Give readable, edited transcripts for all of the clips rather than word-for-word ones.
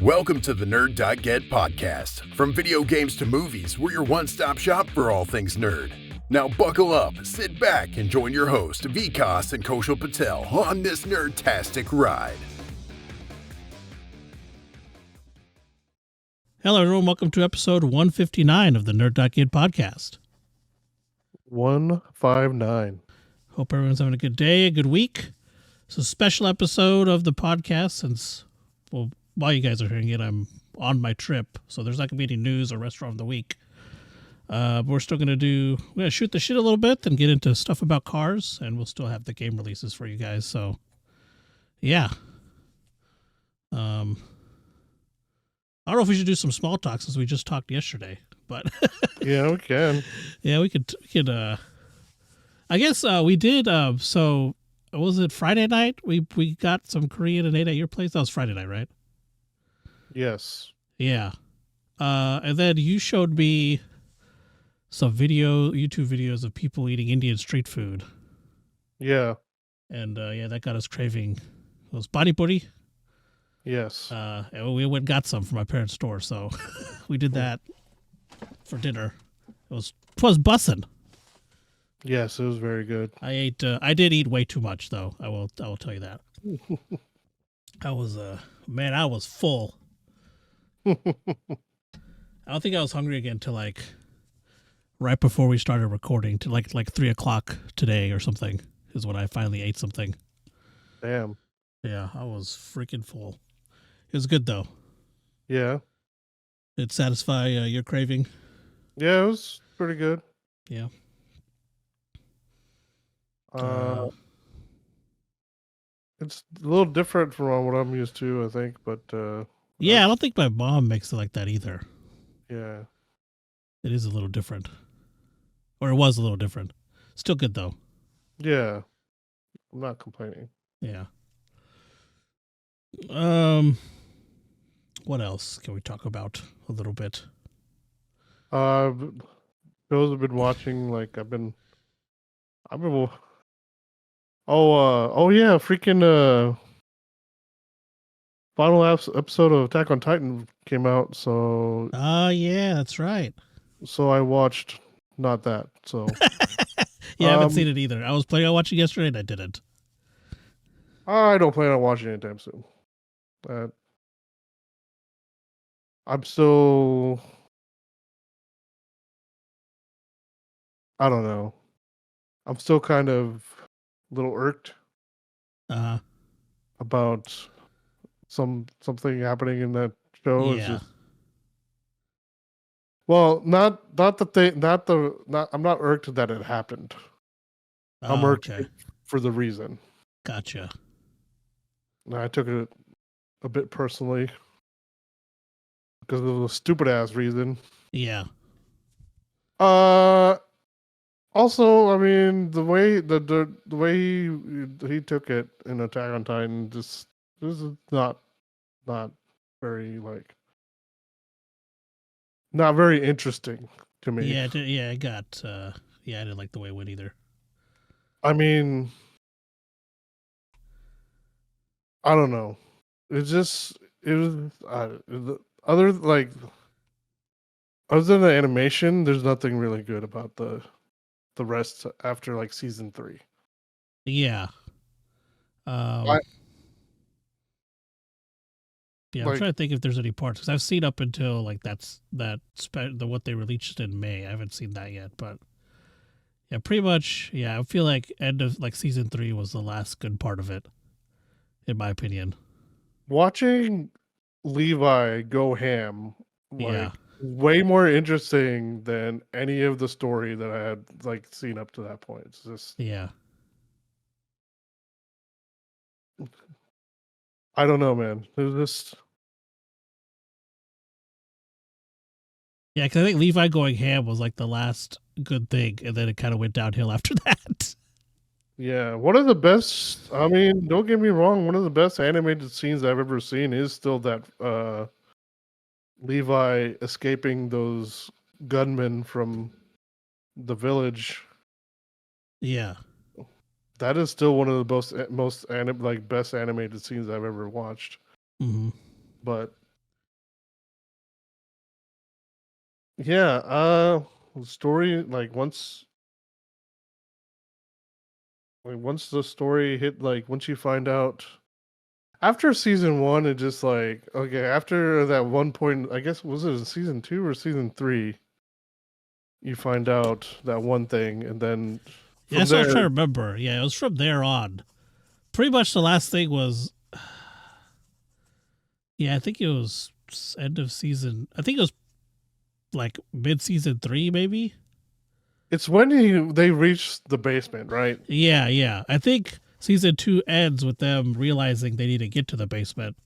Welcome to the Nerd.get podcast. From video games to movies, we're your one-stop shop for all things nerd. Now buckle up, sit back, and join your host, Vikas and Koshal Patel, on this nerdtastic ride. Hello, everyone. Welcome to episode 159 of the Nerd.get podcast. 159. Hope everyone's having a good day, a good week. It's a special episode of the podcast since, well, while you guys are hearing it, I'm on my trip, so there's not going to be any news or restaurant of the week. But we're still going to shoot the shit a little bit and get into stuff about cars, and we'll still have the game releases for you guys. So, yeah. I don't know if we should do some small talk since we just talked yesterday, but Yeah, we can. yeah, we could. I guess we did. So was it Friday night? We got some Korean and ate at your place. That was Friday night, right? Yes. Yeah. And then you showed me some YouTube videos of people eating Indian street food. Yeah. And yeah, that got us craving those bani puri. Yes. And we went and got some from my parents' store, so we did that for dinner. It was bussin'. Yes, it was very good. I did eat way too much though. I will tell you that. I was I was full. I don't think I was hungry again till like right before we started recording, to like 3:00 today or something is when I finally ate something. Damn. Yeah, I was freaking full. It was good though. Yeah. Did it satisfy your craving? Yeah, it was pretty good. Yeah. It's a little different from what I'm used to, I think, but yeah, I don't think my mom makes it like that either. yeah. It is a little different. Or it was a little different. Still good though. Yeah. I'm not complaining. Yeah. What else can we talk about a little bit? Those have been watching, like I've been oh yeah, freaking final episode of Attack on Titan came out, so Yeah, that's right. I watched not that. So Yeah, I haven't seen it either. I was planning on watching yesterday and I didn't. I don't plan on watching it anytime soon. I'm still, I don't know. I'm still kind of a little irked about something happening in that show. Yeah. It's just, well, I'm not irked that it happened. I'm irked for the reason. Gotcha. I took it a bit personally because of a stupid ass reason. Yeah. Also, I mean, the way he took it in Attack on Titan, this is not very not very interesting to me. Yeah, I got I didn't like the way it went either. I mean, I don't know. It was other than the animation, there's nothing really good about the rest after like season 3. Yeah. Yeah, I'm trying to think if there's any parts, because I've seen up until like what they released in May. I haven't seen that yet, but yeah, pretty much. Yeah, I feel like end of like season 3 was the last good part of it, in my opinion. Watching Levi go ham, way more interesting than any of the story that I had like seen up to that point. It's just, yeah. I don't know, man. It was just, yeah, because I think Levi going ham was like the last good thing, and then it kind of went downhill after that. yeah. One of the best. I mean, don't get me wrong. One of the best animated scenes I've ever seen is still that Levi escaping those gunmen from the village. Yeah. That is still one of the best animated scenes I've ever watched. Mm-hmm. But Yeah, story once the story hit, once you find out after season 1, it just okay, after that one point, I guess, was it in season 2 or season 3, you find out that one thing, and then Yeah, from that's what I was trying there, to remember. Yeah, it was from there on. Pretty much the last thing was, yeah, I think it was end of season. I think it was like mid season 3, maybe. it's when they reach the basement, right? Yeah, yeah. I think season 2 ends with them realizing they need to get to the basement,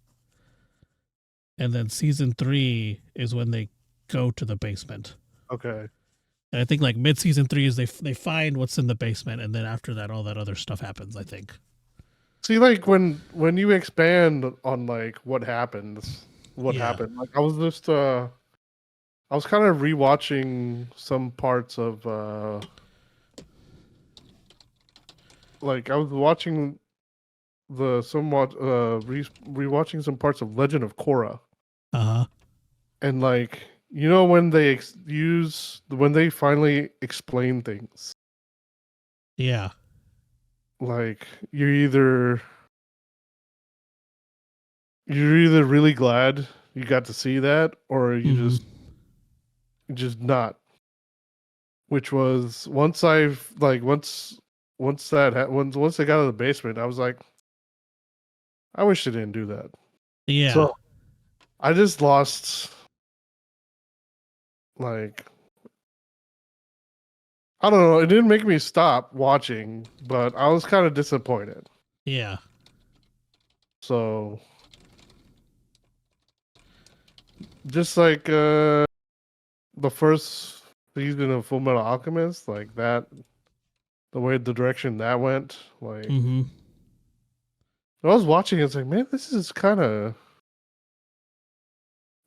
and then season 3 is when they go to the basement. Okay. And I think like mid season 3 is they find what's in the basement, and then after that, all that other stuff happens. I think. See, when you expand on what happens, Yeah. I was just I was kind of rewatching some parts of I was watching the somewhat rewatching some parts of Legend of Korra, Uh huh. and when they when they finally explain things, Yeah. like you're either really glad you got to see that, or Hmm. just not. Which was once I've once that once they got out of the basement, I was like, I wish they didn't do that. Yeah. So I just lost like I don't know. It didn't make me stop watching, but I was kind of disappointed. Yeah. So just the first season of Full Metal Alchemist, like that, the way the direction that went, Hmm. I was watching, it's like, man, this is kind of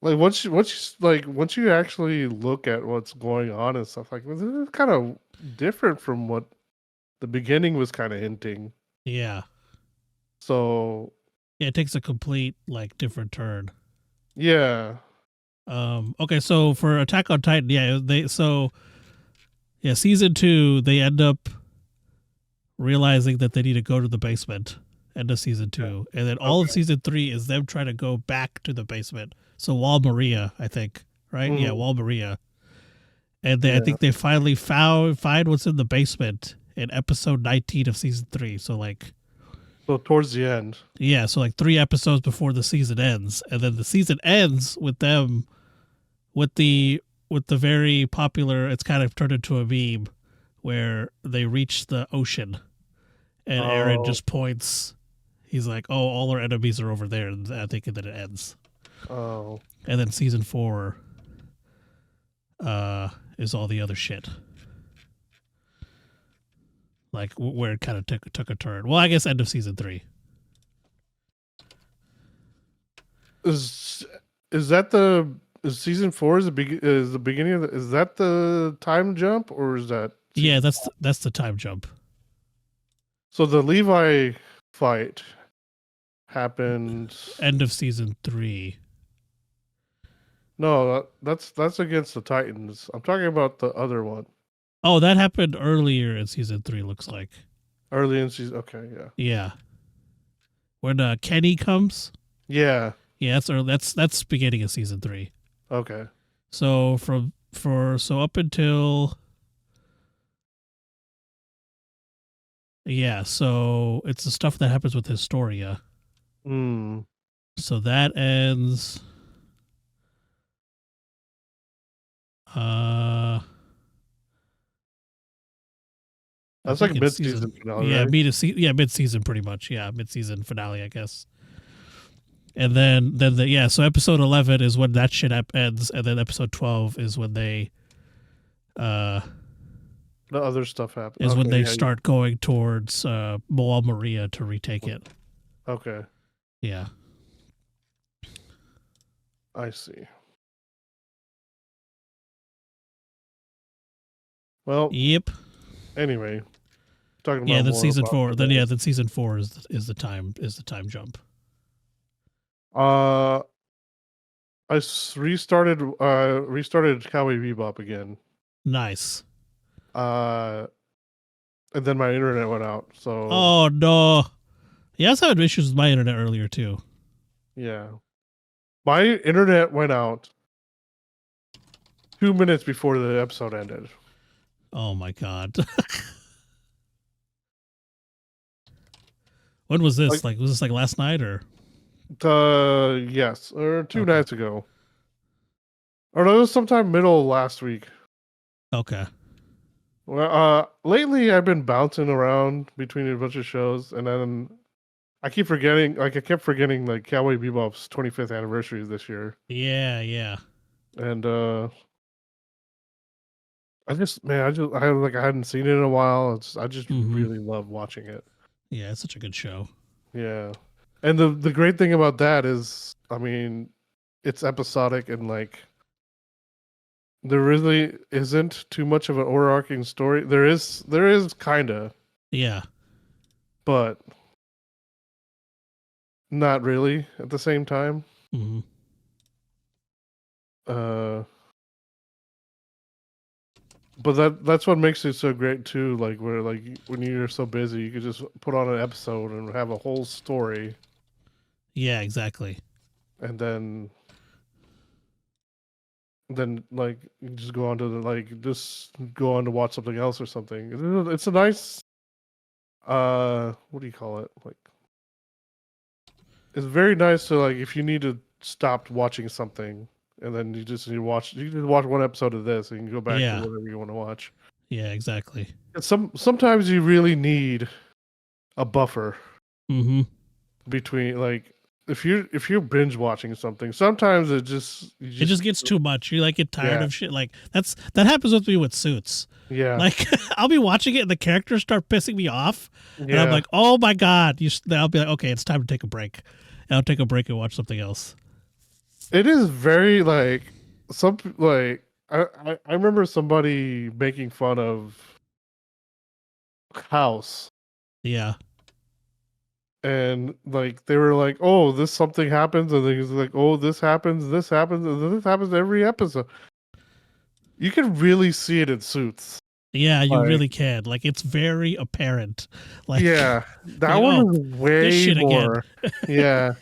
once you actually look at what's going on and stuff, this is kind of different from what the beginning was kind of hinting. Yeah. So Yeah. It takes a complete like different turn. yeah, Okay, so for Attack on Titan, yeah, season 2 they end up realizing that they need to go to the basement. End of season 2, and then all of okay, season 3 is them trying to go back to the basement. So Wall Maria, I think, right? Yeah, mhm, Wall Maria, and I yeah. think they finally find what's in the basement in episode 19 of season 3. So like, So towards the end, yeah, so like 3 episodes before the season ends, and then the season ends with them with the very popular. It's kind of turned into a meme where they reach the ocean, and Aaron oh, just points. He's like, "Oh, all our enemies are over there," and I think that it ends. oh, And then season 4 is all the other shit, like where it kind of took a turn. Well, I guess end of season 3. is is that the is season 4 is the beginning of is that the time jump, or is that Yeah, season? that's the time jump. So the Levi fight happened. End of season 3. No, that's against the Titans. I'm talking about the other one. Oh, that happened earlier in season 3. Looks like. Early in season. Okay, yeah. Yeah, when Kenny comes. Yeah. Yeah, that's early. That's beginning of season 3. Okay. So so up until, yeah, so it's the stuff that happens with Historia. Hmm. So that ends. Uh, I That's think like it's season. mid-season finale, Yeah, right? mid season pretty much. Yeah, mid season finale, I guess. And then so episode 11 is when that shit ends, and then episode 12 is when they uh The other stuff happened. Okay, yeah. start going towards Moal Maria to retake it. Okay, Yeah. I see. Well, Yep. anyway, talking Yeah, about then more season about 4. Then the then season 4 is the time jump. uh restarted Cowboy Bebop again. Nice. And then my internet went out. So Oh no. Yeah, I was having issues with my internet earlier too. yeah, my internet went out 2 minutes before the episode ended. Oh my god. When was this? Like, was this like last night or? Yes, or 2 nights ago. Or no, it was sometime middle last week. Okay. Well, lately I've been bouncing around between a bunch of shows, and then I keep forgetting. Like I kept forgetting, like Cowboy Bebop's 25th anniversary is this year, Yeah. and I hadn't seen it in a while. I just really love watching it. Yeah, it's such a good show. Yeah, and the great thing about that is, I mean, it's episodic and like there really isn't too much of an overarching story. There is kinda, Yeah. but not really at the same time. Mm-hmm. But that's what makes it so great too. Like where like when you're so busy, you could just put on an episode and have a whole story, Yeah, exactly. and then like you just go on to go on to watch something else or something. It's a nice what do you call it? Like it's very nice to like if you need to stop watching something and then you just watch one episode of this and you can go back to whatever you want to watch. Yeah, exactly. And sometimes you really need a buffer between like if you're binge watching something, sometimes it just gets too much. You like get tired of shit. Like that happens with me with Suits. Yeah. Like I'll be watching it and the characters start pissing me off, and I'm like, oh my god. I'll be like, okay, it's time to take a break. And I'll take a break and watch something else. It is very like I remember somebody making fun of House. Yeah. And like they were like, "Oh, this something happens," and then he's like, "Oh, this happens, and this happens every episode." You can really see it in Suits. Yeah, you really can. Like it's very apparent. Like yeah, that one was way more. Yeah,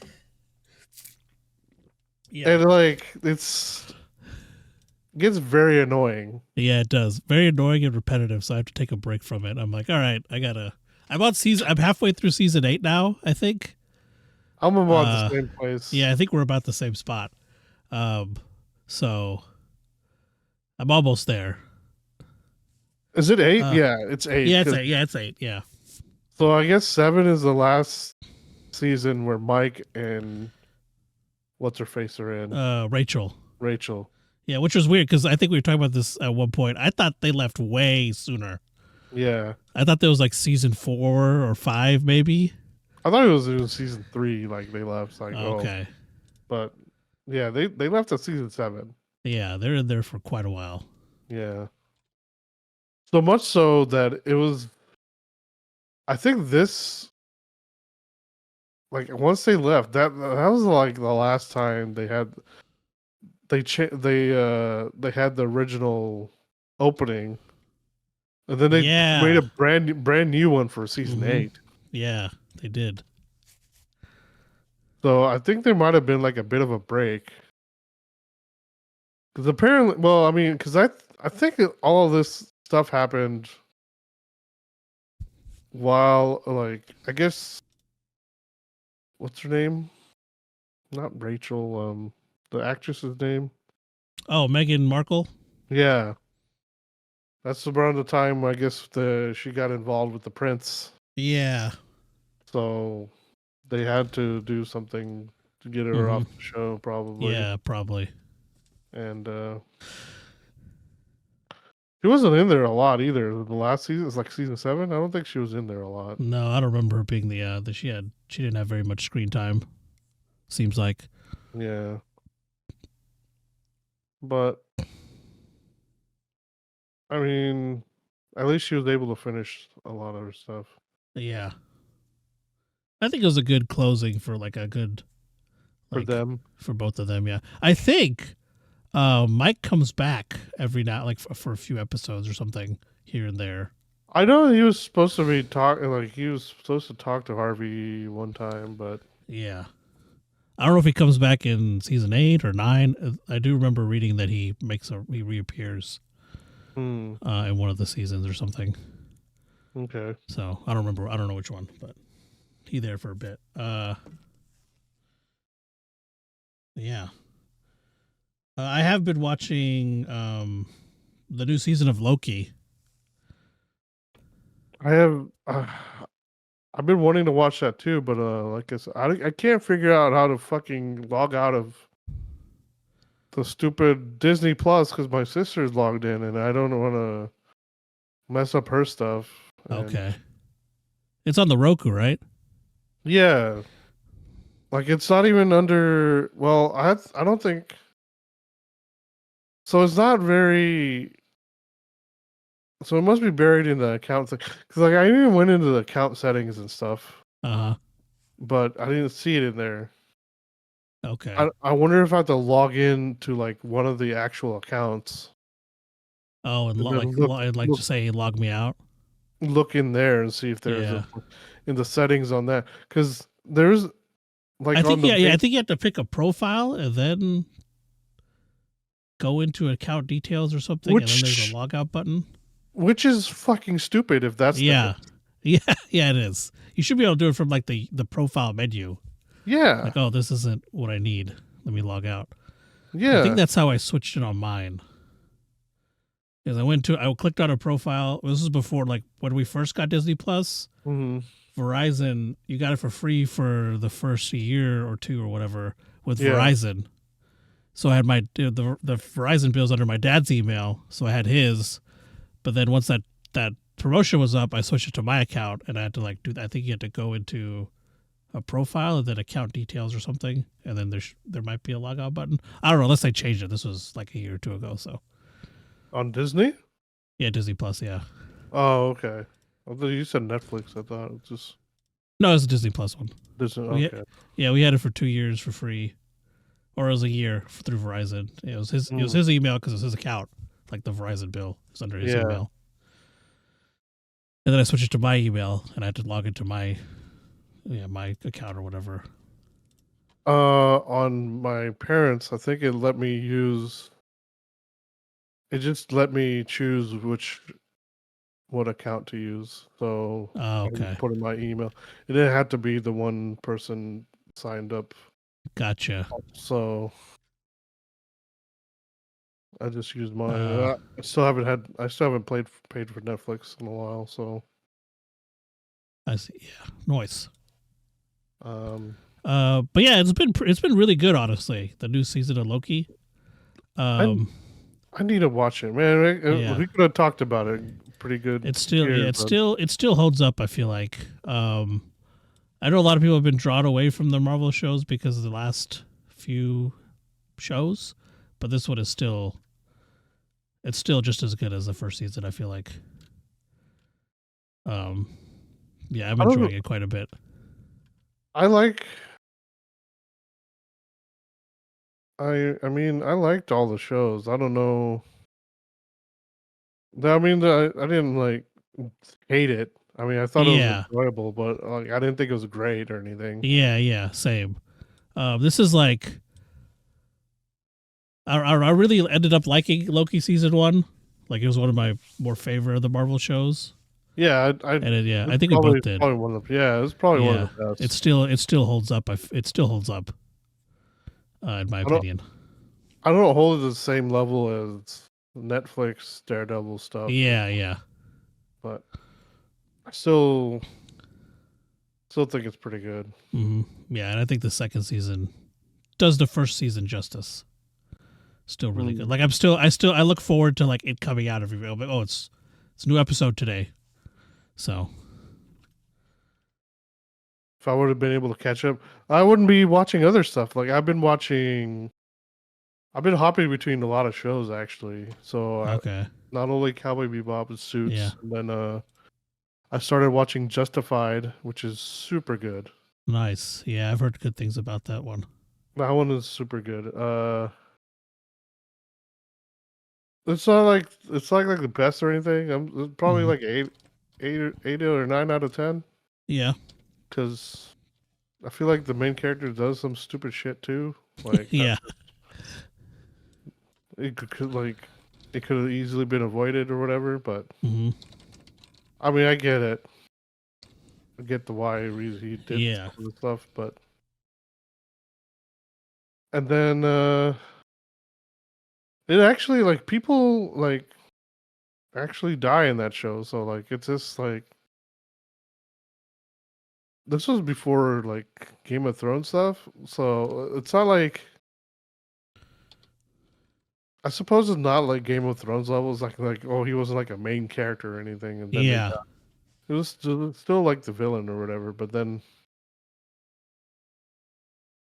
yeah, and like gets very annoying. Yeah, it does. Very annoying and repetitive. So I have to take a break from it. I'm like, all right, I'm halfway through season 8 now, I think. I'm about the same place. Yeah, I think we're about the same spot. So I'm almost there. Is it 8? Yeah, it's 8. Yeah, it's 8. Yeah, it's 8. Yeah. So I guess 7 is the last season where Mike and what's her face are in. Rachel. Yeah, which was weird because I think we were talking about this at one point. I thought they left way sooner. Yeah. I thought there was like season 4 or 5 maybe. I thought it was season 3, like they left. Like, okay. But yeah, they left at season 7. Yeah, they're in there for quite a while. Yeah. So much so that it was, I think this, like once they left, that was like the last time they had they had the original opening, and then they made a brand new one for season 8. Yeah, they did. So I think there might have been like a bit of a break, because apparently, well, I mean, because I think all of this stuff happened while, like, I guess, what's her name? Not Rachel. The actress's name. Oh, Meghan Markle. Yeah, that's around the time I guess she got involved with the prince. Yeah. So they had to do something to get her off the show, probably. Yeah, probably. And she wasn't in there a lot either. The last season, it's like season 7. I don't think she was in there a lot. No, I don't remember her being she didn't have very much screen time. Seems like. Yeah. But I mean, at least she was able to finish a lot of her stuff. Yeah. I think it was a good closing for like a good for them. For both of them, yeah. I think Mike comes back every now, like for a few episodes or something here and there. I know he was supposed to be talking, like he was supposed to talk to Harvey one time, but yeah, I don't know if he comes back in season 8 or 9. I do remember reading that he reappears in one of the seasons or something. Okay. So I don't remember. I don't know which one, but he there for a bit. Yeah. I have been watching the new season of Loki. I have. I've been wanting to watch that too, but like I said, I can't figure out how to fucking log out of the stupid Disney Plus because my sister's logged in and I don't want to mess up her stuff. Okay. It's on the Roku, right? Yeah. Like it's not even under. Well, I don't think. So it's not very. So it must be buried in the account thing. Because like I even went into the account settings and stuff, but I didn't see it in there. Okay. I wonder if I have to log in to like one of the actual accounts. Oh, and just say log me out. Look in there and see if there's in the settings on that, because there's like I think I think you have to pick a profile and then go into account details or something, and then there's a logout button. Which is fucking stupid if that's yeah it is. You should be able to do it from like the profile menu. Yeah. Like, oh, this isn't what I need. Let me log out. Yeah. I think that's how I switched it on mine. Because I clicked on a profile. This was before, like, when we first got Disney Plus. Verizon, you got it for free for the first year or two or whatever with Verizon. So I had the Verizon bills under my dad's email, so I had his. But then once that promotion was up, I switched it to my account, and I had to like I think you had to go into a profile and then account details or something, and then there might be a logout button. I don't know, unless they changed it. This was like a year or two ago, so. On Disney? Yeah, Disney Plus, yeah. Oh, okay. Although you said Netflix, I thought it was just. No, it's a Disney Plus one. Disney, okay. We had it for 2 years for free, or it was a year through Verizon. It was his email because it was his account. Like the Verizon bill is under his email. And then I switched it to my email, and I had to log into my account or whatever. On my parents, I think it let me use. It just let me choose what account to use. So I put in my email. It didn't have to be the one person signed up. Gotcha. So I just used mine. I still haven't paid for Netflix in a while. So I see. Yeah, nice. But yeah, it's been really good, honestly. The new season of Loki. I need to watch it, man. We could have talked about it. Pretty good. It still holds up. I feel like. I know a lot of people have been drawn away from the Marvel shows because of the last few shows, but this one is still. It's still just as good as the first season. I feel like. I'm enjoying it quite a bit. I liked all the shows. I don't know. I didn't like hate it. I mean, I thought it was enjoyable, but like I didn't think it was great or anything. Yeah, same. This is like I really ended up liking Loki season 1. Like it was one of my more favorite of the Marvel shows. Yeah, I think we both did. Probably one of it's probably one of the best. It still holds up. It still holds up. In my opinion, I don't hold it the same level as Netflix Daredevil stuff. Yeah. But I still think it's pretty good. Mm-hmm. Yeah, and I think the second season does the first season justice. Still really good. Like I look forward to like it coming out every week. Like, oh, it's a new episode today. So if I would have been able to catch up, I wouldn't be watching other stuff. Like I've been hopping between a lot of shows actually. So not only Cowboy Bebop and Suits, and then I started watching Justified, which is super good. Nice. Yeah, I've heard good things about that one. That one is super good. It's not like like the best or anything. I'm probably like 8 or 9 out of 10. Yeah. Because I feel like the main character does some stupid shit too. Like Yeah. it could have easily been avoided or whatever. But hmm I mean, I get it. I get the why reason he did Yeah. some of the stuff, but and then it actually like people like actually die in that show. So like it's just like this was before like Game of Thrones stuff. So it's not like I suppose it's not like Game of Thrones levels, like oh he wasn't like a main character or anything, and then they Yeah. died. It was still like the villain or whatever. But then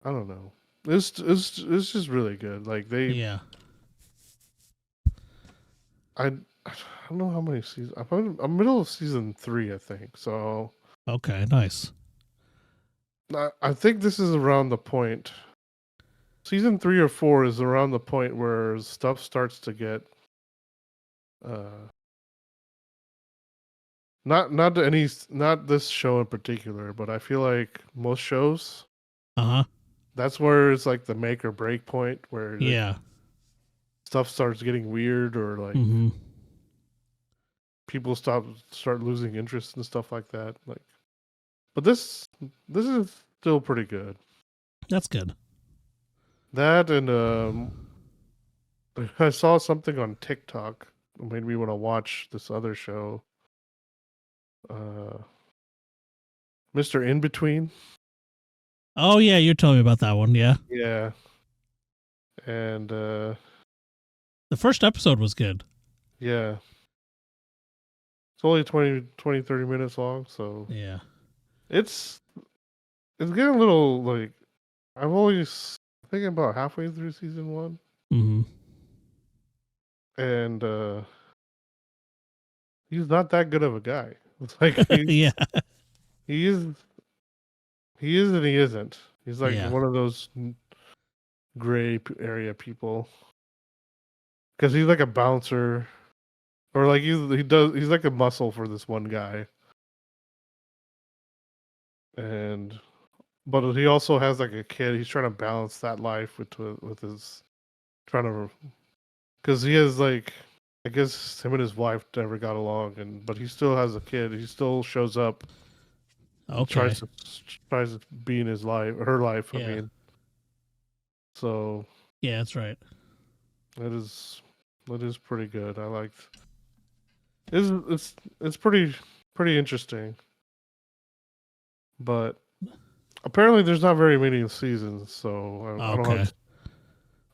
I don't know. It's just really good. Like Yeah. I don't know how many seasons. I'm middle of season 3, I think. So Okay. Nice. I think this is around the point. Season 3 or 4 is around the point where stuff starts to get uh not this show in particular, but I feel like most shows Uh-huh. that's where it's like the make or break point where like, Yeah. stuff starts getting weird or like hmm people start losing interest and stuff like that. Like, but this is still pretty good. That's good. That and I saw something on TikTok that made me want to watch this other show. Mr. In Between. Oh yeah, you're telling me about that one. Yeah. Yeah. And The first episode was good. yeah. It's only 20, 30 minutes long, so Yeah. it's getting a little like I'm always thinking about halfway through season 1. hmm And he's not that good of a guy. It's like yeah. he is and he isn't. He's like Yeah. one of those gray area people because he's like a bouncer or like he's like a muscle for this one guy, and but he also has like a kid. He's trying to balance that life with his trying to because he has like I guess him and his wife never got along, but he still has a kid. He still shows up. Okay. Tries to be in his life, her life. I Yeah. mean, so Yeah, that's right. that is pretty good. I liked. It's pretty interesting, but apparently there's not very many seasons, so I don't Okay. have.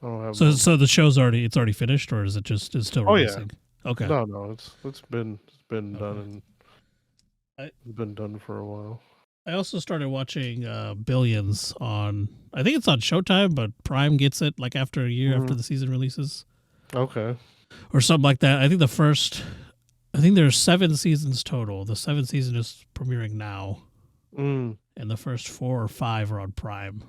I don't have. So the show's already finished, or is it just is still Oh, yeah. releasing? Okay. No, it's been Okay. done and it's been done for a while. I also started watching Billions on. I think it's on Showtime, but Prime gets it like after a year after the season releases, Okay. or something like that. I think I think there's 7 seasons total. The 7th season is premiering now, and the first 4 or 5 are on Prime.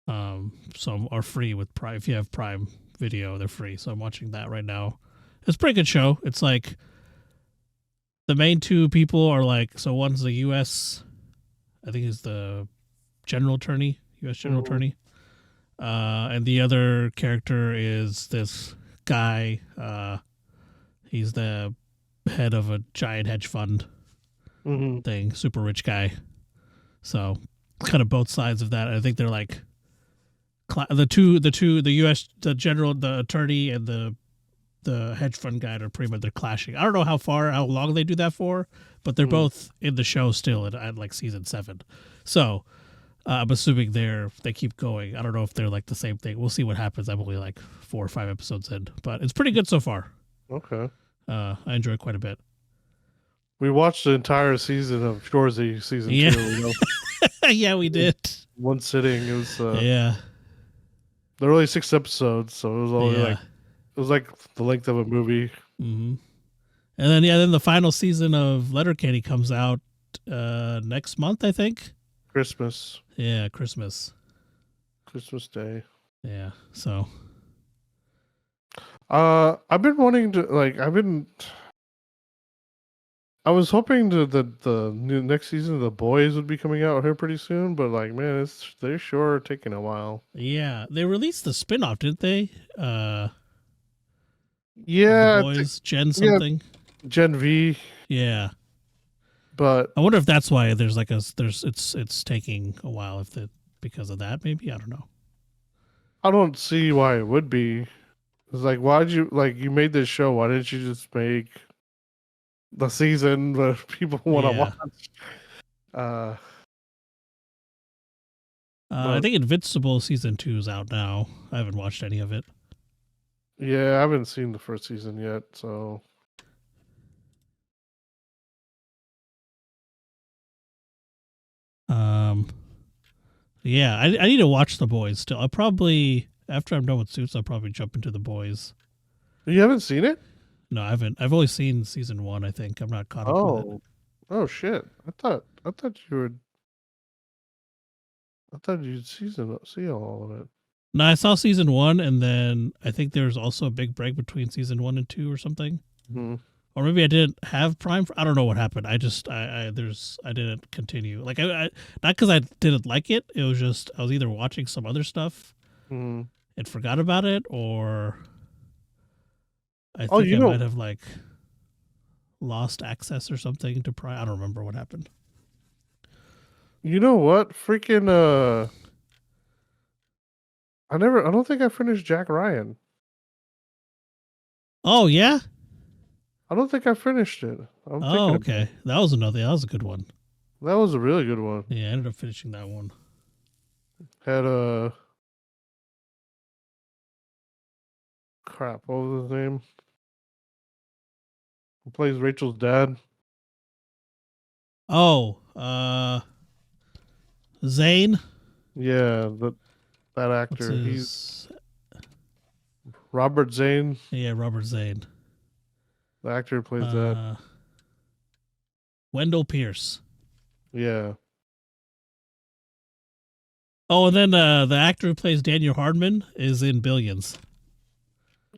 Some are free with Prime. If you have Prime Video, they're free. So I'm watching that right now. It's a pretty good show. It's like the main 2 people are like, so one's the U.S. I think is the general attorney, U.S. general attorney, and the other character is this guy. He's the head of a giant hedge fund thing, super rich guy. So kind of both sides of that. I think they're like the U.S. the general, the attorney, and the hedge fund guy are pretty much they're clashing. I don't know how long they do that for, but they're both in the show still at like season 7. So I'm assuming they keep going. I don't know if they're like the same thing. We'll see what happens. I'm only like 4 or 5 episodes in, but it's pretty good so far. Okay. I enjoy it quite a bit. We watched the entire season of Shorzy season 2. You know? Yeah, we did. One sitting. It was Yeah. there were only 6 episodes, so it was only Yeah. like the length of a movie. Mm-hmm. And then the final season of Letterkenny comes out next month, I think. Christmas. Yeah, Christmas. Christmas Day. Yeah. So. I've been wanting to I was hoping that the new next season of The Boys would be coming out here pretty soon, but like, man, they're sure taking a while. Yeah, they released the spin-off, didn't they? Yeah, The Boys, Gen yeah, something. Gen V, Yeah. but I wonder if that's why there's like it's taking a while because of that maybe, I don't know. I don't see why it would be. It's like, why'd you you made this show? Why didn't you just make the season that people want to Yeah. watch? I think Invincible season 2 is out now. I haven't watched any of it. Yeah, I haven't seen the first season yet, so Yeah, I need to watch The Boys still. I'll probably after I'm done with Suits, I'll probably jump into The Boys. you haven't seen it? No, I haven't. I've only seen season 1, I think. I'm not caught up with it. Oh shit! I thought you would. I thought you'd see all of it. No, I saw season 1, and then I think there's also a big break between season 1 and 2 or something. Mm-hmm. Or maybe I didn't have Prime. I don't know what happened. I didn't continue. Like I not because I didn't like it. It was just I was either watching some other stuff Mm-hmm. and forgot about it, or I Oh, think I might have like lost access or something to Prime. I don't remember what happened. You know what? Freaking I don't think I finished Jack Ryan. Oh yeah. I don't think I finished it. Oh okay. That was a good one. That was a really good one. Yeah, I ended up finishing that one. Had crap, what was his name? Who plays Rachel's dad? Oh, Zane. Yeah, that actor. He's Robert Zane. Yeah, Robert Zane. The actor who plays that. Wendell Pierce. Yeah. Oh, and then the actor who plays Daniel Hardman is in Billions.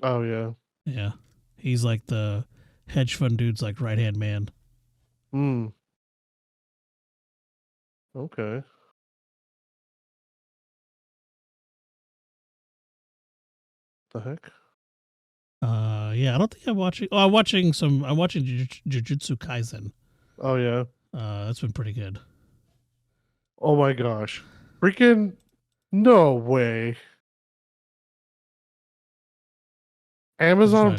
Oh yeah. Yeah, he's like the hedge fund dude's like right hand man. Hmm. Okay. The heck? Yeah, I don't think I'm watching. Oh, I'm watching Jujutsu Kaisen. Oh yeah. That's been pretty good. Oh my gosh. Freaking no way. Amazon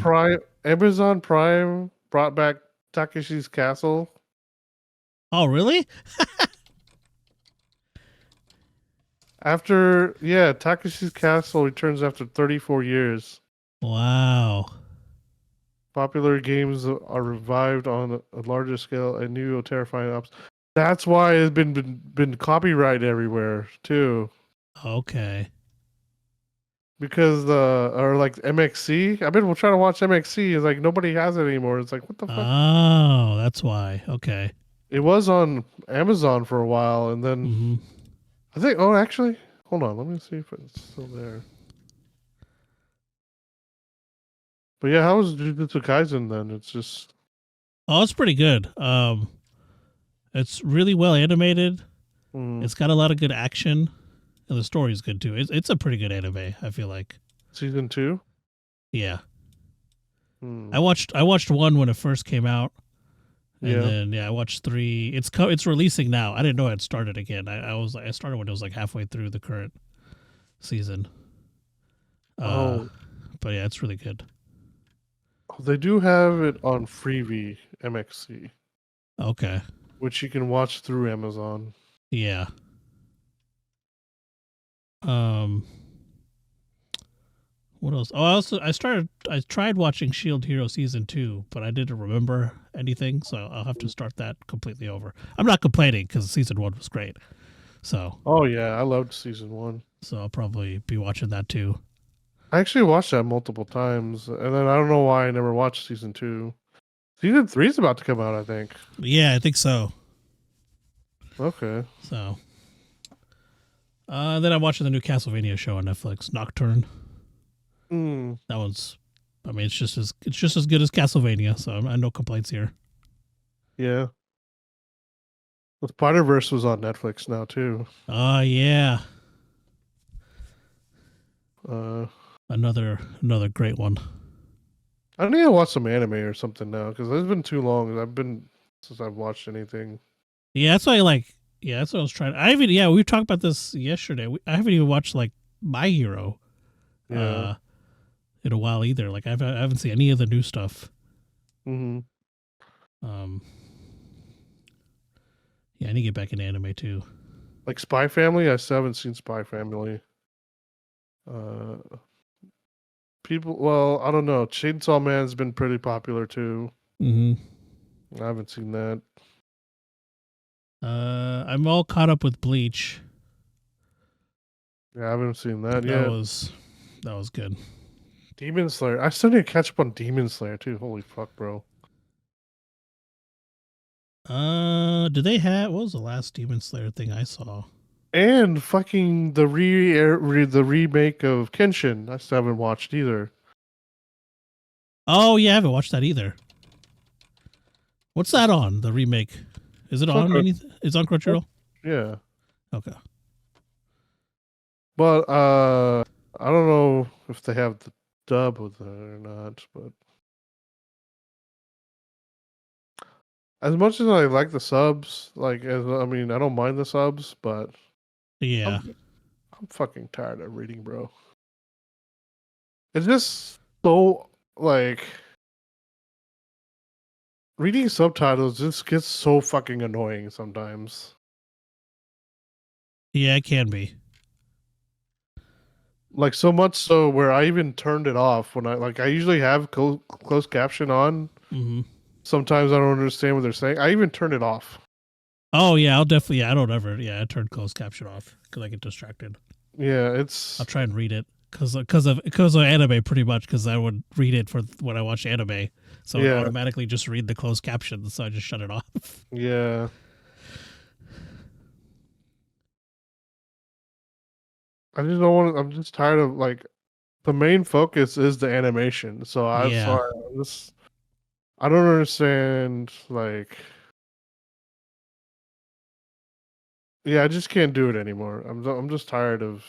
Prime brought back Takeshi's Castle. Oh, really? Takeshi's Castle returns after 34 years. Wow. Popular games are revived on a larger scale and new terrifying ops. That's why it's been copyright everywhere too. Okay. Because or like MXC, I've been trying to watch MXC. It's like nobody has it anymore. It's like what the fuck? Oh, that's why. Okay. It was on Amazon for a while, and then I think. Oh, actually, hold on. Let me see if it's still there. But yeah, how was Jujutsu Kaisen then? It's just. Oh, it's pretty good. It's really well animated. It's got a lot of good action, and the story is good too. It's a pretty good anime, I feel like. Season 2? Yeah. I watched 1 when it first came out, and then I watched 3. It's releasing now. I didn't know it started again. I started when it was like halfway through the current season. But yeah, it's really good. They do have it on Freevee MXC. Okay. Which you can watch through Amazon. Yeah. What else? Oh, I tried watching Shield Hero season 2, but I didn't remember anything, so I'll have to start that completely over. I'm not complaining because season 1 was great. So. Oh yeah, I loved season 1. So I'll probably be watching that too. I actually watched that multiple times, and then I don't know why I never watched season 2. Season 3 is about to come out, I think. Yeah, I think so. Okay. So, Then I'm watching the new Castlevania show on Netflix, Nocturne. Mm, That one's, I mean, it's just as good as Castlevania, so I no complaints here. yeah. The Spider-Verse was on Netflix now too. Yeah, Uh, another great one. I need to watch some anime or something now because it's been too long. Since I've watched anything. Yeah, that's why I like. Yeah, that's what I was trying. I haven't. Yeah, we talked about this yesterday. I haven't even watched like My Hero, Yeah. in a while either. Like I haven't seen any of the new stuff. Mm-hmm. Um, yeah, I need to get back into anime too. Like Spy Family, I still haven't seen Spy Family. Uh, well, I don't know. Chainsaw Man's been pretty popular too. Mm-hmm. I haven't seen that. I'm all caught up with Bleach. Yeah, I haven't seen that That yet. was good. Demon Slayer. I still need to catch up on Demon Slayer too. Holy fuck, bro. Did they have what was the last Demon Slayer thing I saw? And fucking the the remake of Kenshin. I still haven't watched either. Oh yeah, I haven't watched that either. What's that on? The remake? Is it on anything? It's on Crunchyroll. Yeah. Okay. But I don't know if they have the dub with it or not, but as much as I like the subs, I mean, I don't mind the subs, but Yeah. I'm fucking tired of reading, bro. It's just so like reading subtitles just gets so fucking annoying sometimes. Yeah, it can be. Like so much so where I even turned it off when I usually have closed caption on. Mm-hmm. Sometimes I don't understand what they're saying. I even turned it off. Oh yeah, I'll definitely. Yeah, I don't ever. Yeah, I turn closed caption off because I get distracted. Yeah, it's I'll try and read it because of anime pretty much because I would read it for when I watch anime, so I automatically just read the closed captions. So I just shut it off. Yeah. I just don't want. I'm just tired of like the main focus is the animation. So Yeah. I don't understand. Like, yeah, I just can't do it anymore. I'm just tired of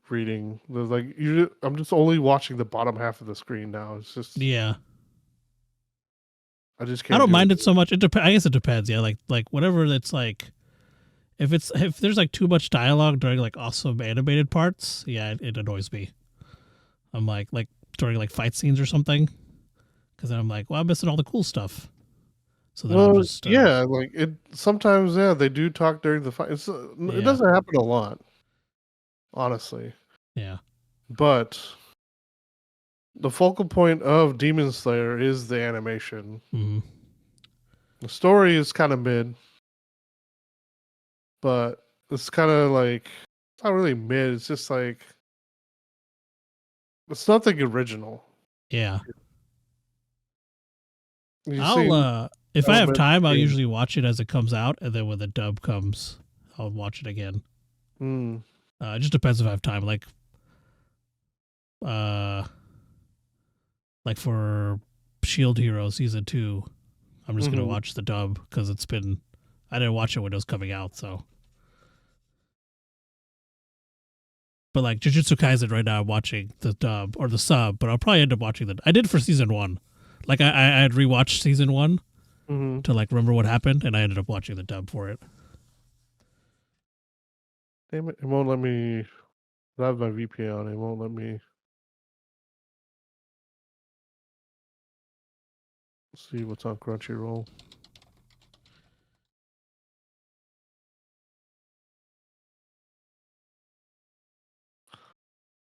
reading. I'm just only watching the bottom half of the screen now. It's just Yeah. I just I can't don't do mind it. it so much. I guess it depends. Yeah, like whatever. It's like if there's like too much dialogue during like awesome animated parts, yeah, it annoys me. I'm like during like fight scenes or something, because then I'm like, well, I'm missing all the cool stuff. So then I'll Well, just yeah, like it sometimes. Yeah, they do talk during the fight. It yeah, doesn't happen a lot, honestly. yeah, But the focal point of Demon Slayer is the animation. mm-hmm. The story is kind of mid, but it's kind of like it's not really mid. It's just like it's nothing original. Yeah. You've I'll seen if I have elements. time, I'll usually watch it as it comes out, and then when the dub comes, I'll watch it again. Mm, It just depends if I have time. Uh, like for Shield Hero season 2, I'm just gonna mhm. watch the dub because I didn't watch it when it was coming out, so. But like Jujutsu Kaisen right now, I'm watching the dub or the sub, but I'll probably end up watching the. I did for season 1. Like I had rewatched season 1 Mm-hmm. to like remember what happened, and I ended up watching the dub for it. Damn it! It won't let me. I have my VPN on. It won't let me see what's on Crunchyroll.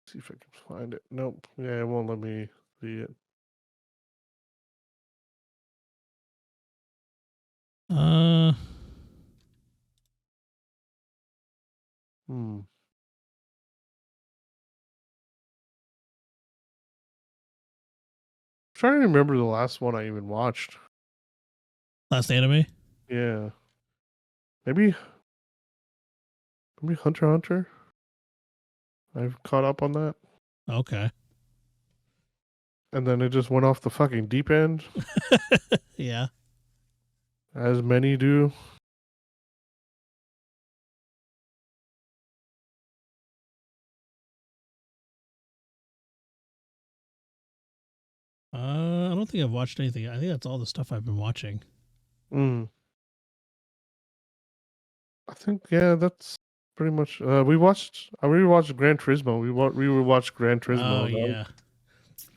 See if I can find it. Nope. Yeah, it won't let me see it. Uh, Hmm. Trying to remember the last one I even watched. last anime. Yeah. Maybe Hunter x Hunter? I've caught up on that. Okay. And then it just went off the fucking deep end, Yeah. as many do. I don't think I've watched anything. I think that's all the stuff I've been watching. I think that's pretty much. I rewatched Gran Turismo. We rewatched Gran Turismo. Oh, yeah.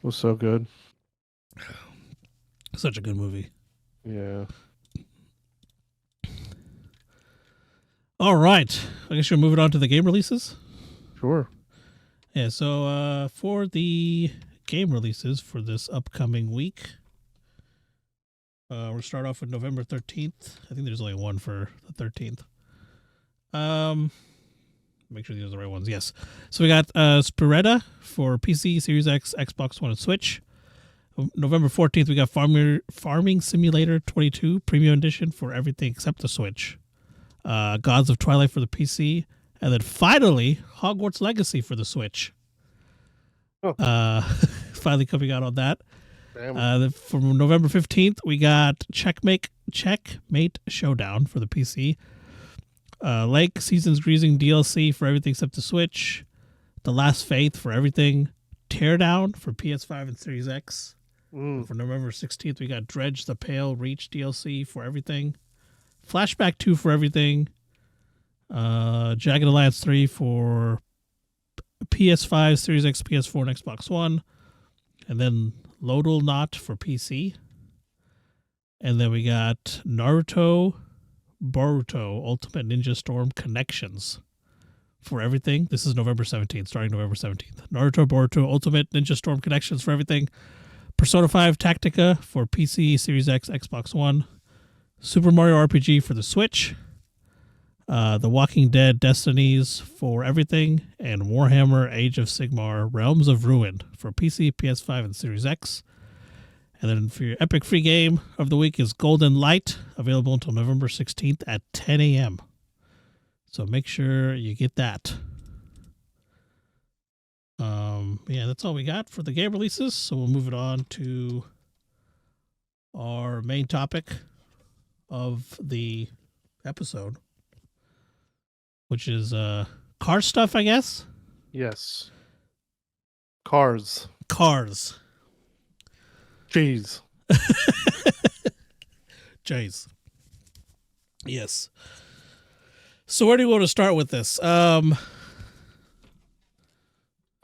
Was so good. Such a good movie. Yeah. All right. I guess you're moving on to the game releases. Sure. Yeah. So for the game releases for this upcoming week, we'll start off with November 13th. I think there's only one for the 13th. Make sure these are the right ones. Yes. So we got Spiretta for PC, Series X, Xbox One, and Switch. November 14th, we got Farming Simulator 22 Premium Edition for everything except the Switch. Gods of Twilight for the PC. And then finally, Hogwarts Legacy for the Switch. Oh. Finally coming out on that. Damn. From November 15th, we got Checkmate Showdown for the PC. Lake Seasons Greasing DLC for everything except the Switch. The Last Faith for everything. Teardown for PS5 and Series X. For November 16th, we got Dredge the Pale Reach DLC for everything. Flashback 2 for everything. Jagged Alliance 3 for PS5, Series X, PS4, and Xbox One. And then Lodal Knot for PC. And then we got Naruto Boruto Ultimate Ninja Storm Connections for everything. This is November 17th, starting November 17th. Naruto Boruto Ultimate Ninja Storm Connections for everything. Persona 5 Tactica for PC, Series X, Xbox One. Super Mario RPG for the Switch. The Walking Dead Destinies for everything. And Warhammer Age of Sigmar Realms of Ruin for PC, PS5, and Series X. And then for your epic free game of the week is Golden Light, available until November 16th at 10 a.m. So make sure you get that. Yeah, that's all we got for the game releases. So we'll move it on to our main topic of the episode, which is car stuff, I guess. Yes. Cars. Jeez. Jeez. Yes. So where do you want to start with this?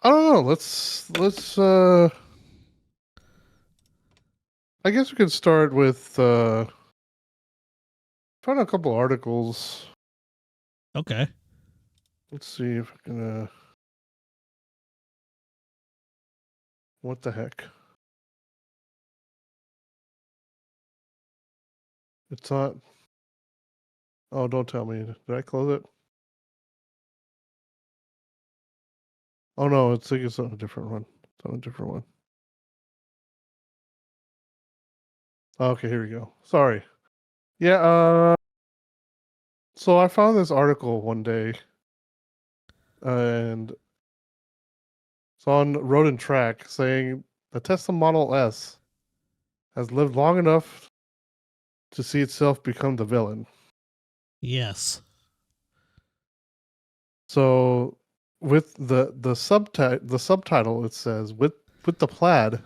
I don't know. Let's I guess we could start with found a couple articles. Okay. Let's see if I can what the heck? It's not. Oh, don't tell me. Did I close it? Oh no, it's on a different one. It's on a different one. Okay, here we go. Sorry. Yeah, so I found this article one day, and it's on Road and Track saying the Tesla Model S has lived long enough to see itself become the villain. Yes. So with the subtitle, it says with the Plaid,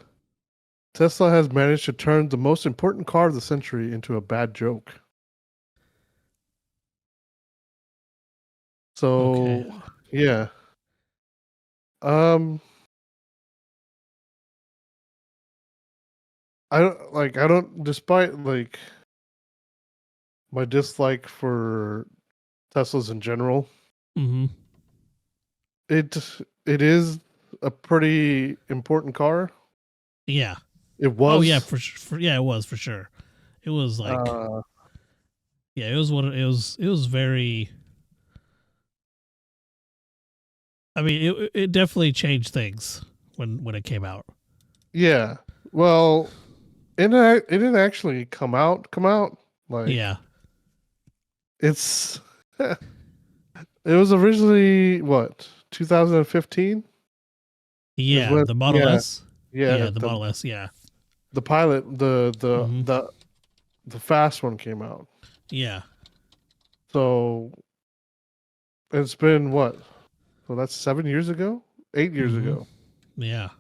Tesla has managed to turn the most important car of the century into a bad joke. So Okay. yeah. Despite like my dislike for Teslas in general, Mm-hmm. it is a pretty important car. Yeah. It was. Oh yeah, it was for sure. It was like yeah, it was what it was. It was very. I mean, it definitely changed things when it came out. Yeah. Well, it didn't actually come out. Like Yeah. it's. It was originally what 2015. Yeah, the Model S. Yeah, The Model S. Yeah. the pilot, Mhm. the fast one came out. Yeah. So it's been what? So that's 7 years ago, 8 years Mhm. ago, Yeah.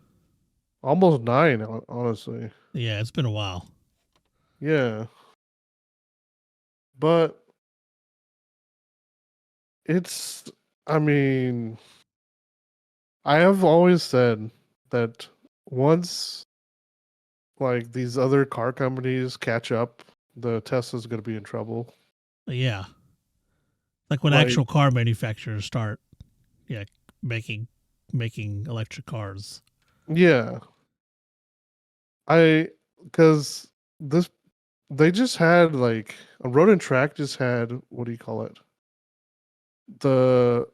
almost 9. Honestly, Yeah. It's been a while. yeah. But it's, I mean, I have always said that once like these other car companies catch up, the Tesla's going to be in trouble. Yeah. Like when Like, actual car manufacturers start, yeah, making electric cars. yeah, because this, they just had like a Road and Track just had, what do you call it? The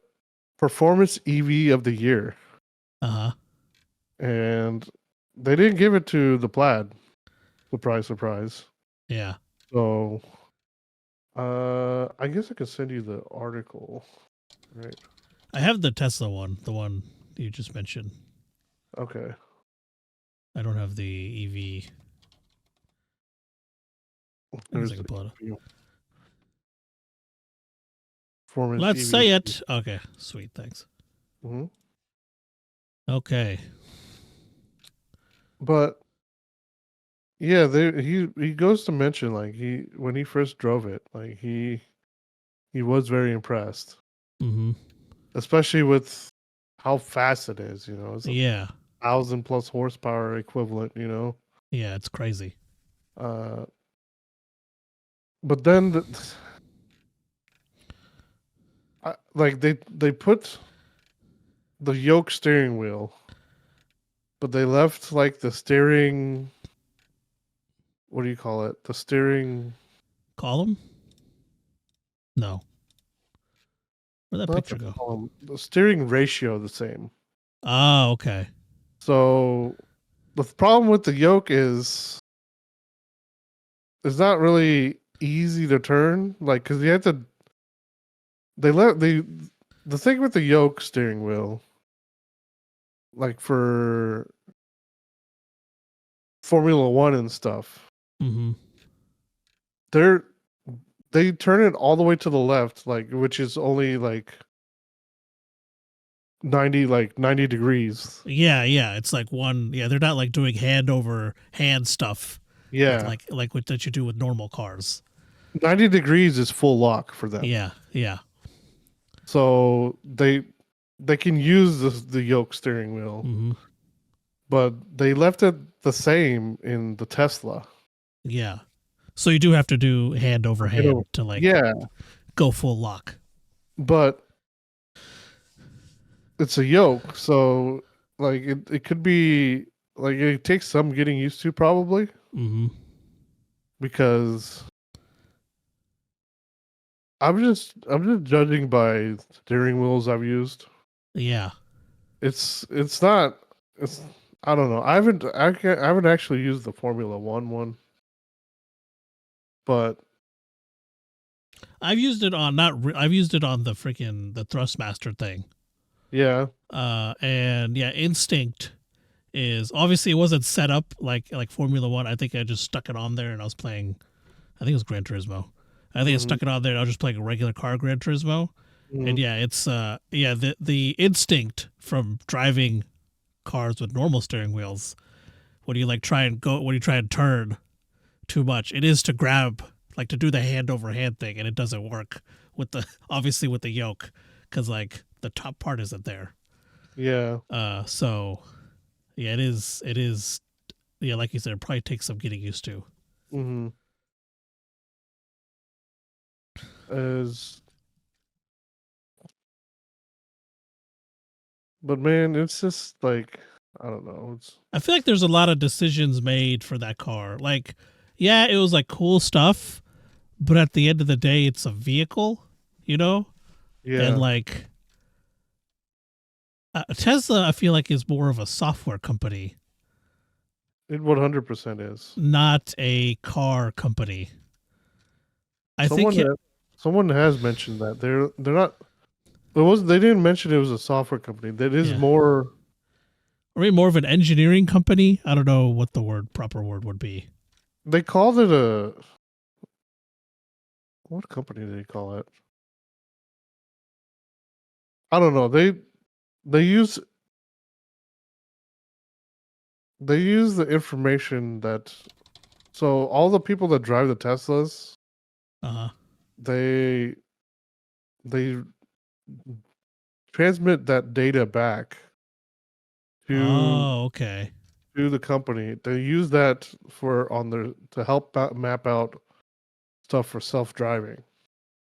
Performance EV of the Year. Uh huh. And they didn't give it to the Plaid. Surprise, surprise. Yeah. So, I guess I could send you the article. Right. I have the Tesla one, the one you just mentioned. Okay. I don't have the EV. I guess There's I can the pull it up. Performance Let's EV. say it. Okay. Sweet. Thanks. Hmm. Okay. But yeah, he goes to mention like he when he first drove it, like he was very impressed, Mm-hmm. especially with how fast it is. It's Yeah. 1,000+ horsepower equivalent. Yeah. It's crazy. Uh, but then like they put the yoke steering wheel, but they left like the steering. What do you call it? The steering, Column? No. Where'd that not picture the go? column, the steering ratio the same. Oh, okay. So the problem with the yoke is it's not really easy to turn, like because you have to. They let the thing with the yoke steering wheel, like for Formula One and stuff, Mm-hmm. they're they turn it all the way to the left, like which is only like 90 degrees. Yeah, yeah. It's like one. Yeah, they're not like doing hand over hand stuff with Yeah, like what that you do with normal cars. 90 degrees is full lock for them. Yeah, yeah. So they can use the yoke steering wheel, Mm-hmm. but they left it the same in the Tesla. Yeah. So you do have to do hand over hand to like Yeah, go full lock. but it's a yoke, so like it could be like it takes some getting used to probably Mm-hmm. because I'm just judging by steering wheels I've used. Yeah. It's not it's I don't know. I haven't actually used the Formula one, but I've used it on I've used it on the freaking the Thrustmaster thing. yeah. And yeah, Instinct is obviously it wasn't set up like Formula One. I think I just stuck it on there and I was playing. I think it was Gran Turismo. I think I stuck it on there and I was just playing a regular car Gran Turismo. And yeah, it's the instinct from driving cars with normal steering wheels when you like try and go when you try and turn too much, it is to grab like to do the hand over hand thing, and it doesn't work with the obviously with the yoke because like the top part isn't there. Yeah. So yeah, it is yeah, like you said, it probably takes some getting used to. Mm-hmm. As But man, it's just like I don't know. It's I feel like there's a lot of decisions made for that car. Like, yeah, it was like cool stuff, but at the end of the day, it's a vehicle, you know? And yeah, like Tesla, I feel like is more of a software company, it 100% is. not a car company. I Someone think someone has mentioned that they're not It was. They didn't mention it was a software company. That is Yeah. more. Or maybe more of an engineering company. I don't know what the proper word would be. They called it a. What company did they call it? I don't know. They use the information that. So all the people that drive the Teslas, Uh-huh. they they transmit that data back to Oh, okay. the company. They use that to help map out stuff for self-driving.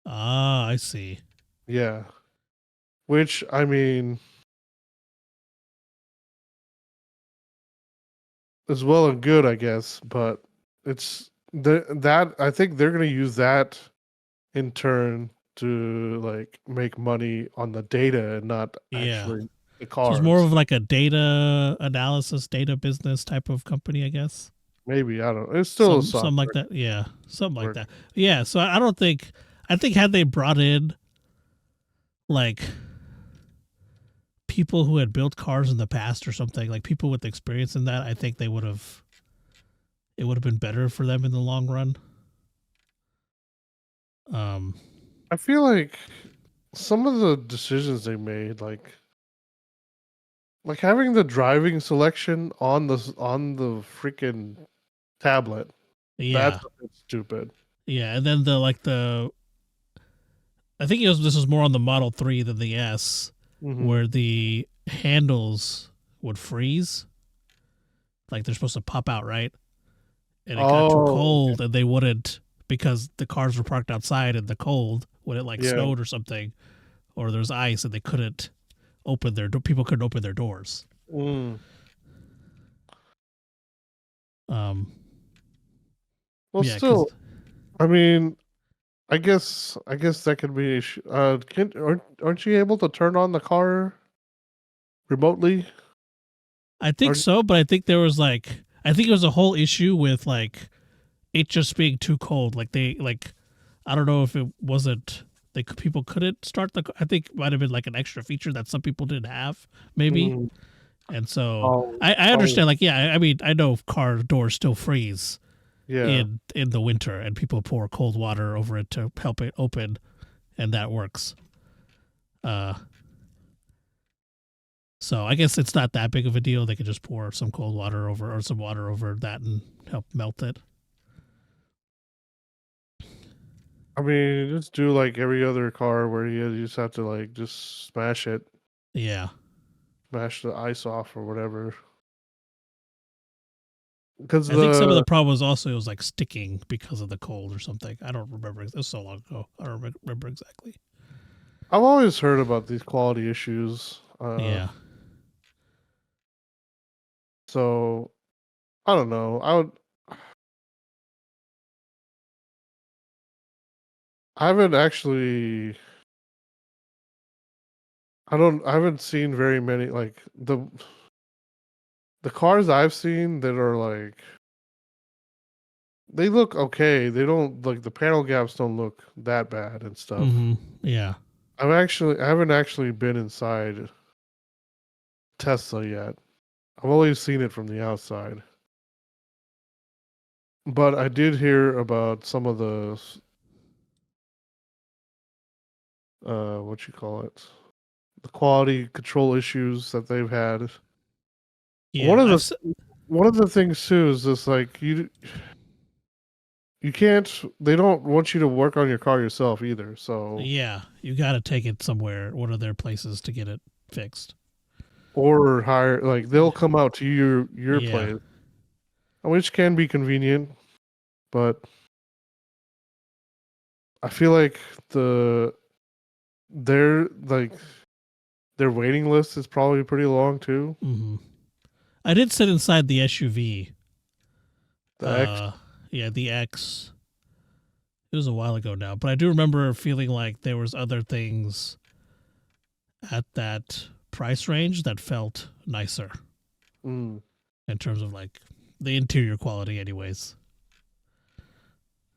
Ah, I see. Yeah. Which I mean is well and good, I guess, but it's that I think they're going to use that in turn to like make money on the data and not Yeah. actually the So it's more cars. of like a data analysis, data business type of company, I guess. Maybe I don't. It's still a Something like software that. Yeah, something like work. that. Yeah. So I don't think. I think had they brought in like people who had built cars in the past or something, like people with experience in that, I think they would have. It would have been better for them in the long run. Um. I feel like some of the decisions they made, like having the driving selection on the freaking tablet, that's Yeah. a bit stupid. Yeah. And then the. I think this was more on the Model 3 than the S, Mm-hmm. where the handles would freeze. Like they're supposed to pop out, right? And it got too Oh, okay. cold and they wouldn't because the cars were parked outside in the cold when it like Yeah. snowed or something or there's ice and they couldn't open their people couldn't open their doors. Mm. Um, Well, yeah, because still, I mean, I guess that could be. Aren't you able to turn on the car remotely? I think Or so, but I think there was like I think it was a whole issue with like it just being too cold. Like they like I don't know if it wasn't people couldn't start the. I think it might have been like an extra feature that some people didn't have, maybe. mm, And so oh, I oh, understand. Like, yeah, I mean, I know car doors still freeze yeah. in the winter, and people pour cold water over it to help it open, and that works. Uh, so I guess it's not that big of a deal. They could just pour some cold water over or some water over that and help melt it. I mean, just do like every other car where you just have to like just Yeah, smash the ice off or whatever. Because I think some of the problem was also it was like sticking because of the cold or something. I don't remember. It was so long ago. I don't remember exactly. I've always heard about these quality issues. Yeah, So I don't know. I haven't actually. I haven't seen very many like the cars I've seen that are like they look okay. They don't like the panel gaps don't look that bad and stuff. yeah. I haven't actually been inside Tesla yet. I've always seen it from the outside. But I did hear about some of the what you call it? The quality control issues that they've had. One Yeah, of the one of the things too is just like you can't they don't want you to work on your car yourself either. So yeah, you got to take it somewhere. One of their places to get it fixed. or hire like they'll come out to your Yeah, place, which can be convenient, but I feel like the their like their waiting list is probably pretty long too. I did sit inside the SUV. The X. Yeah, the X. It was a while ago now, but I do remember feeling like there was other things at that price range that felt nicer Mm. in terms of like the interior quality, anyways.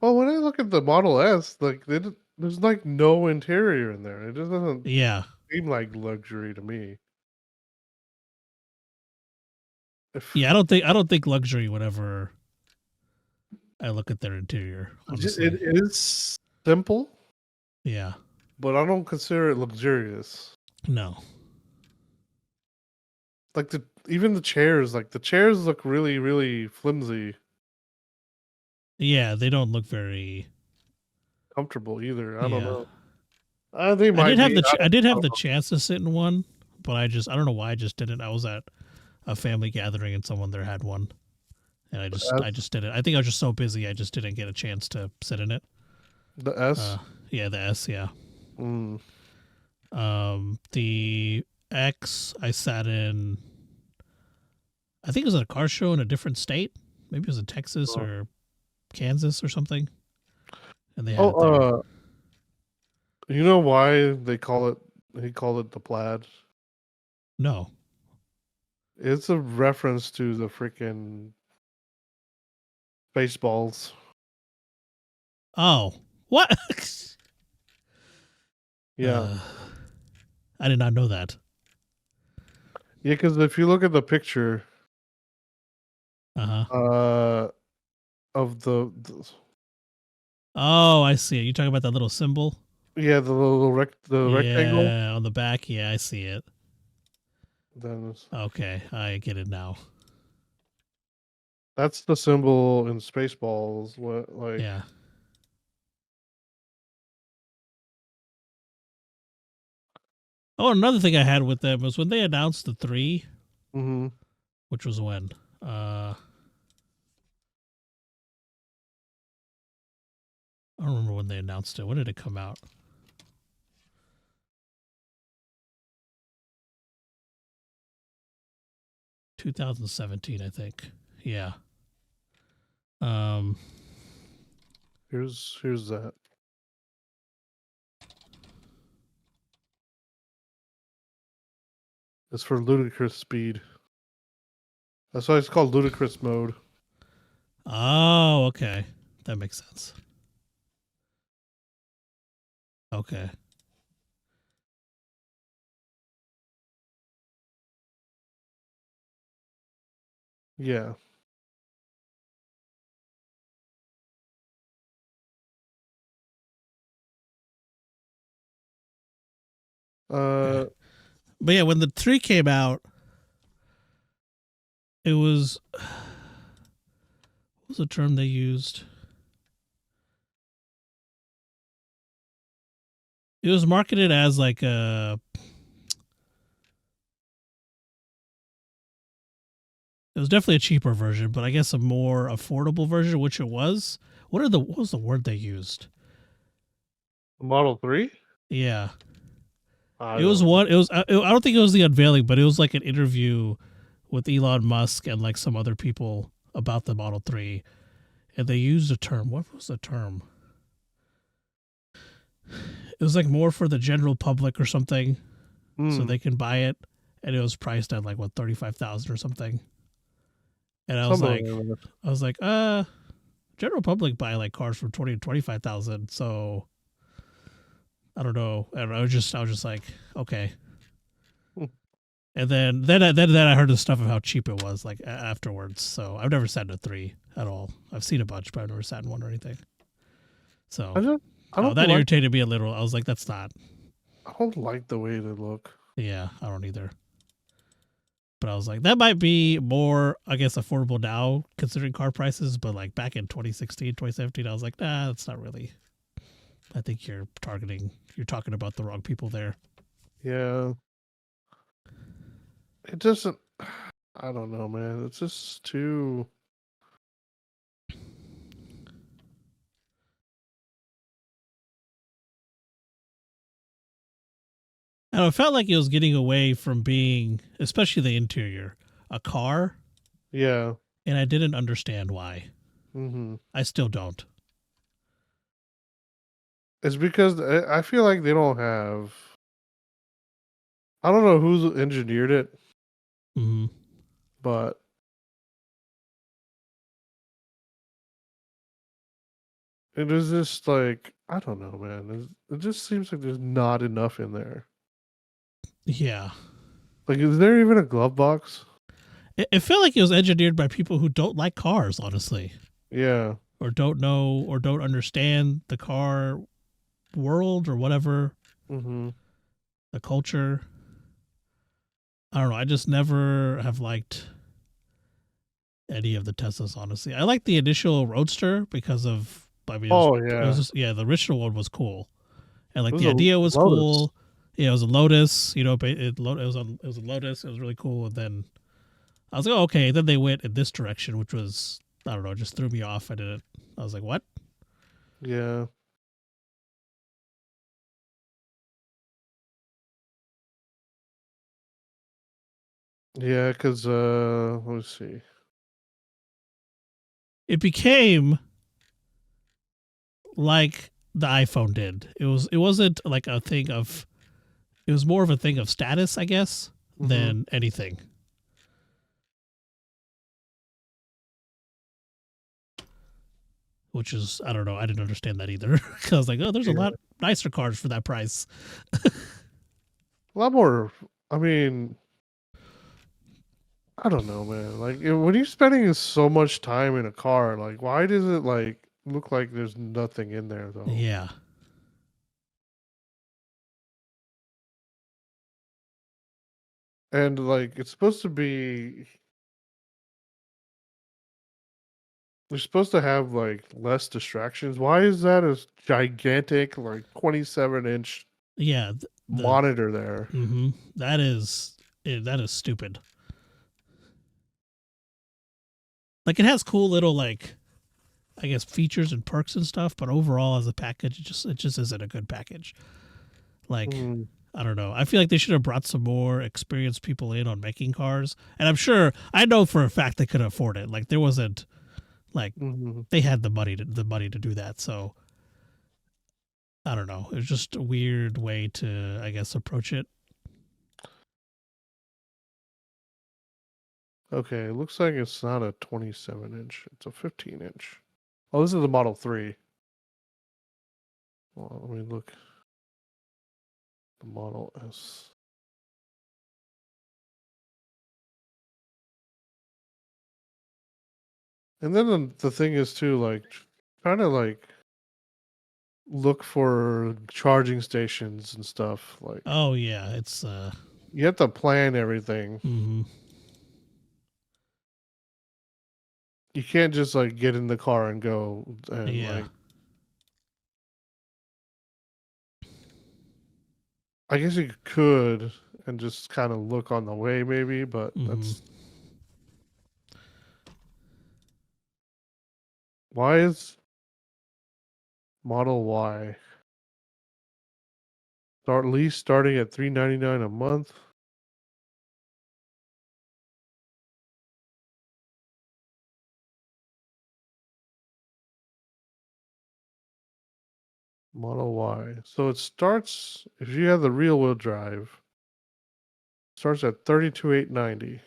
Well, when I look at the Model S, like there's like no interior in there. It just doesn't Yeah, seem like luxury to me. Yeah, I don't think luxury whenever I look at their interior, honestly. It is simple, Yeah. but I don't consider it luxurious. No. Like even the chairs look really, really flimsy, Yeah, they don't look very. comfortable either. I don't Yeah. know. They might be. I did I have don't the know. chance to sit in one, but I don't know why I just didn't. I was at a family gathering and someone there had one, and I S, just didn't. I think I was just so busy I just didn't get a chance to sit in it. the S. Yeah, the S, yeah. Mm. The X I sat in. I think it was at a car show in a different state. Maybe it was in Texas Oh, or Kansas or something, and they had it there. oh, you know why they call it? He called it the plaid. No. It's a reference to the freaking Spaceballs. Oh, what? Yeah, I did not know that. yeah. Because if you look at the picture, Uh huh. uh, of the Oh, I see it. You talking about that little symbol? yeah, the rectangle, Yeah, on the back. Yeah, I see it. then Okay, I get it now. that's the symbol in Spaceballs. What like? Yeah. Oh, another thing I had with them was when they announced the 3, Mm-hmm. which was when. I don't remember when they announced it. When did it come out? 2017, I think. Yeah. Um. Here's that. It's for ludicrous speed. That's why it's called ludicrous mode. Oh, okay. That makes sense. Okay. Yeah. Okay. Uh, But yeah, when the 3 came out, it was what was the term they used? It was marketed as like a. It was definitely a cheaper version, but I guess a more affordable version, which it was. What was the word they used? Model 3? Yeah, I it was don't. one. It was. I don't think it was the unveiling, but it was like an interview with Elon Musk and like some other people about the Model 3, and they used a term. What was the term? It was like more for the general public or something, so Hmm. they can buy it, and it was priced at like what 35,000 or something. And Something like that. I was like, general public buy like cars for 20 to 25,000, so I don't know. And I was just like, okay. Hmm. And then I heard the stuff of how cheap it was like afterwards. So I've never sat in a 3 at all. I've seen a bunch, but I've never sat in one or anything. So I don't that like irritated me a little. I was like, that's not. I don't like the way they look. Yeah, I don't either. But I was like, that might be more, I guess, affordable now considering car prices. But like back in 2016, 2017, I was like, nah, that's not really. I think you're talking about the wrong people there. Yeah. It doesn't. I don't know, man. It's just too. And I felt like it was getting away from being, especially the interior, a car. Yeah. And I didn't understand why. Mm-hmm. I still don't. It's because I feel like they don't have. I don't know who's engineered it, Mm-hmm. but it is just like I don't know, man. It just seems like there's not enough in there. Yeah. Like, is there even a glove box? It felt like it was engineered by people who don't like cars, honestly, Yeah. or don't know or don't understand the car world or whatever, Mm-hmm. the culture. I don't know. I just never have liked any of the Teslas, honestly. I liked the initial Roadster because of, I mean, Oh it was yeah. just, yeah, the original one was cool. And It like was the a idea was Lotus. cool. Yeah, it was a Lotus, it was a Lotus. It was really cool. And then I was like, oh, okay. Then they went in this direction, which was, I don't know, just threw me off. I was like, what? Yeah. Yeah, because let me see. It became like the iPhone did. It wasn't like a thing of, it was more of a thing of status, I guess, Mm-hmm. than anything. Which is, I don't know, I didn't understand that either. Because I was like, oh, there's a Yeah. lot nicer cars for that price. A lot more. I mean, I don't know, man. Like, when you're spending so much time in a car, like, why does it like look like there's nothing in there though? Yeah. And like, it's supposed to be. They're supposed to have like less distractions. Why is that a gigantic, like 27-inch Yeah. monitor there? Mm-hmm. That is stupid. Like it has cool little like, I guess, features and perks and stuff, but overall as a package, it just isn't a good package. Like, Mm, I don't know. I feel like they should have brought some more experienced people in on making cars. And I'm sure, I know for a fact they could afford it. Like there wasn't like, mhm. they had the money to do that. So I don't know. It was just a weird way to, I guess, approach it. Okay, it looks like it's not a 27-inch. It's a 15-inch. Oh, this is the Model 3. Well, let me look. The Model S. And then the thing is too, like, trying to like look for charging stations and stuff. Like, Oh yeah, it's you have to plan everything. mm-hmm. You can't just like get in the car and go and Yeah. like. I guess you could and just kind of look on the way, maybe, but Mm-hmm. that's why is Model Y start lease starting at $399 a month? Model Y. So it starts if you have the rear wheel drive, starts at 32,890.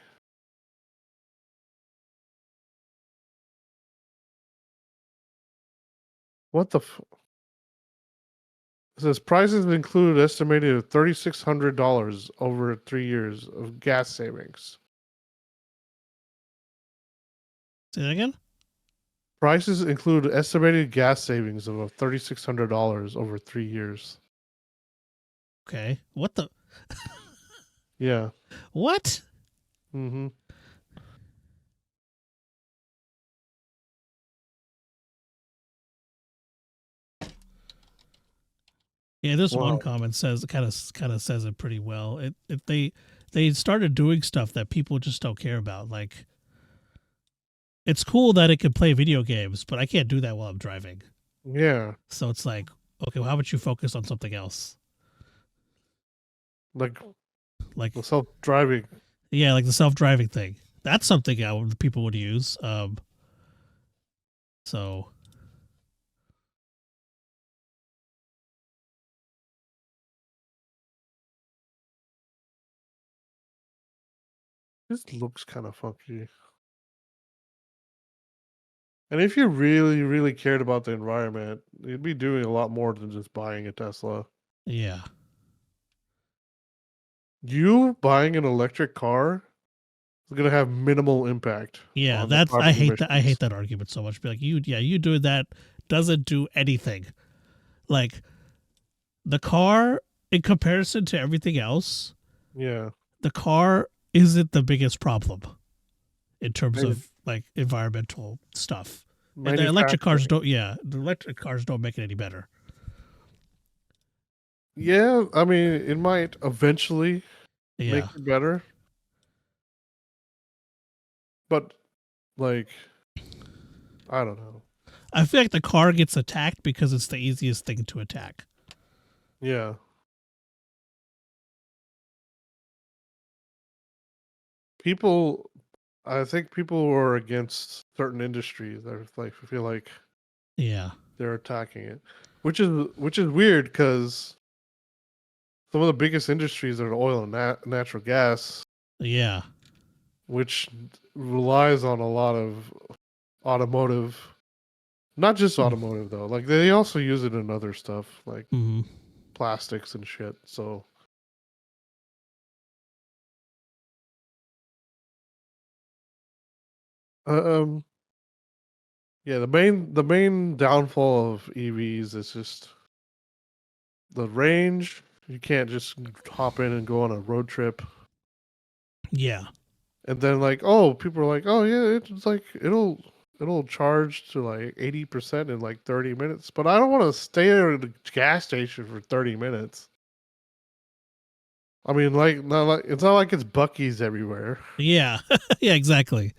What the It says prices include estimated at $3,600 over 3 years of gas savings. Say that again. Prices include estimated gas savings of $3,600 over 3 years. Okay. What the? Yeah. What? Mm-hmm. Yeah, this one Wow. comment says kind of says it pretty well. They started doing stuff that people just don't care about. Like it's cool that it can play video games, but I can't do that while I'm driving. Yeah. So it's like, okay, well, how about you focus on something else? Like Like, the self-driving. yeah, like the self-driving thing. That's something people would use. So This looks kind of funky. And if you really, really cared about the environment, you'd be doing a lot more than just buying a Tesla. yeah, You buying an electric car is gonna have minimal impact. Yeah, On the that's I carbon hate that. I emissions. hate that argument so much. Be like, you doing that doesn't do anything. Like the car, in comparison to everything else, Yeah, the car isn't the biggest problem in terms Manu- of like environmental stuff. And the electric cars manufacturing. don't. Yeah, the electric cars don't make it any better. Yeah, I mean, it might eventually make Yeah, it better, but like, I don't know. I feel like the car gets attacked because it's the easiest thing to attack. Yeah, people. I think people who are against certain industries. They're like feel like Yeah, they're attacking it, which is weird because some of the biggest industries are oil and natural gas, yeah, which relies on a lot of automotive. Not just automotive though. Like they also use it in other stuff like mm-hmm. plastics and shit. So um yeah, the main downfall of EVs is just the range. You can't just hop in and go on a road trip. Yeah, And then like, oh, people are like, oh yeah, it's like it'll charge to like 80% in like 30 minutes. But I don't want to stay there at the gas station for 30 minutes. I mean, like, not like it's not like it's Bucky's everywhere. yeah, yeah, exactly.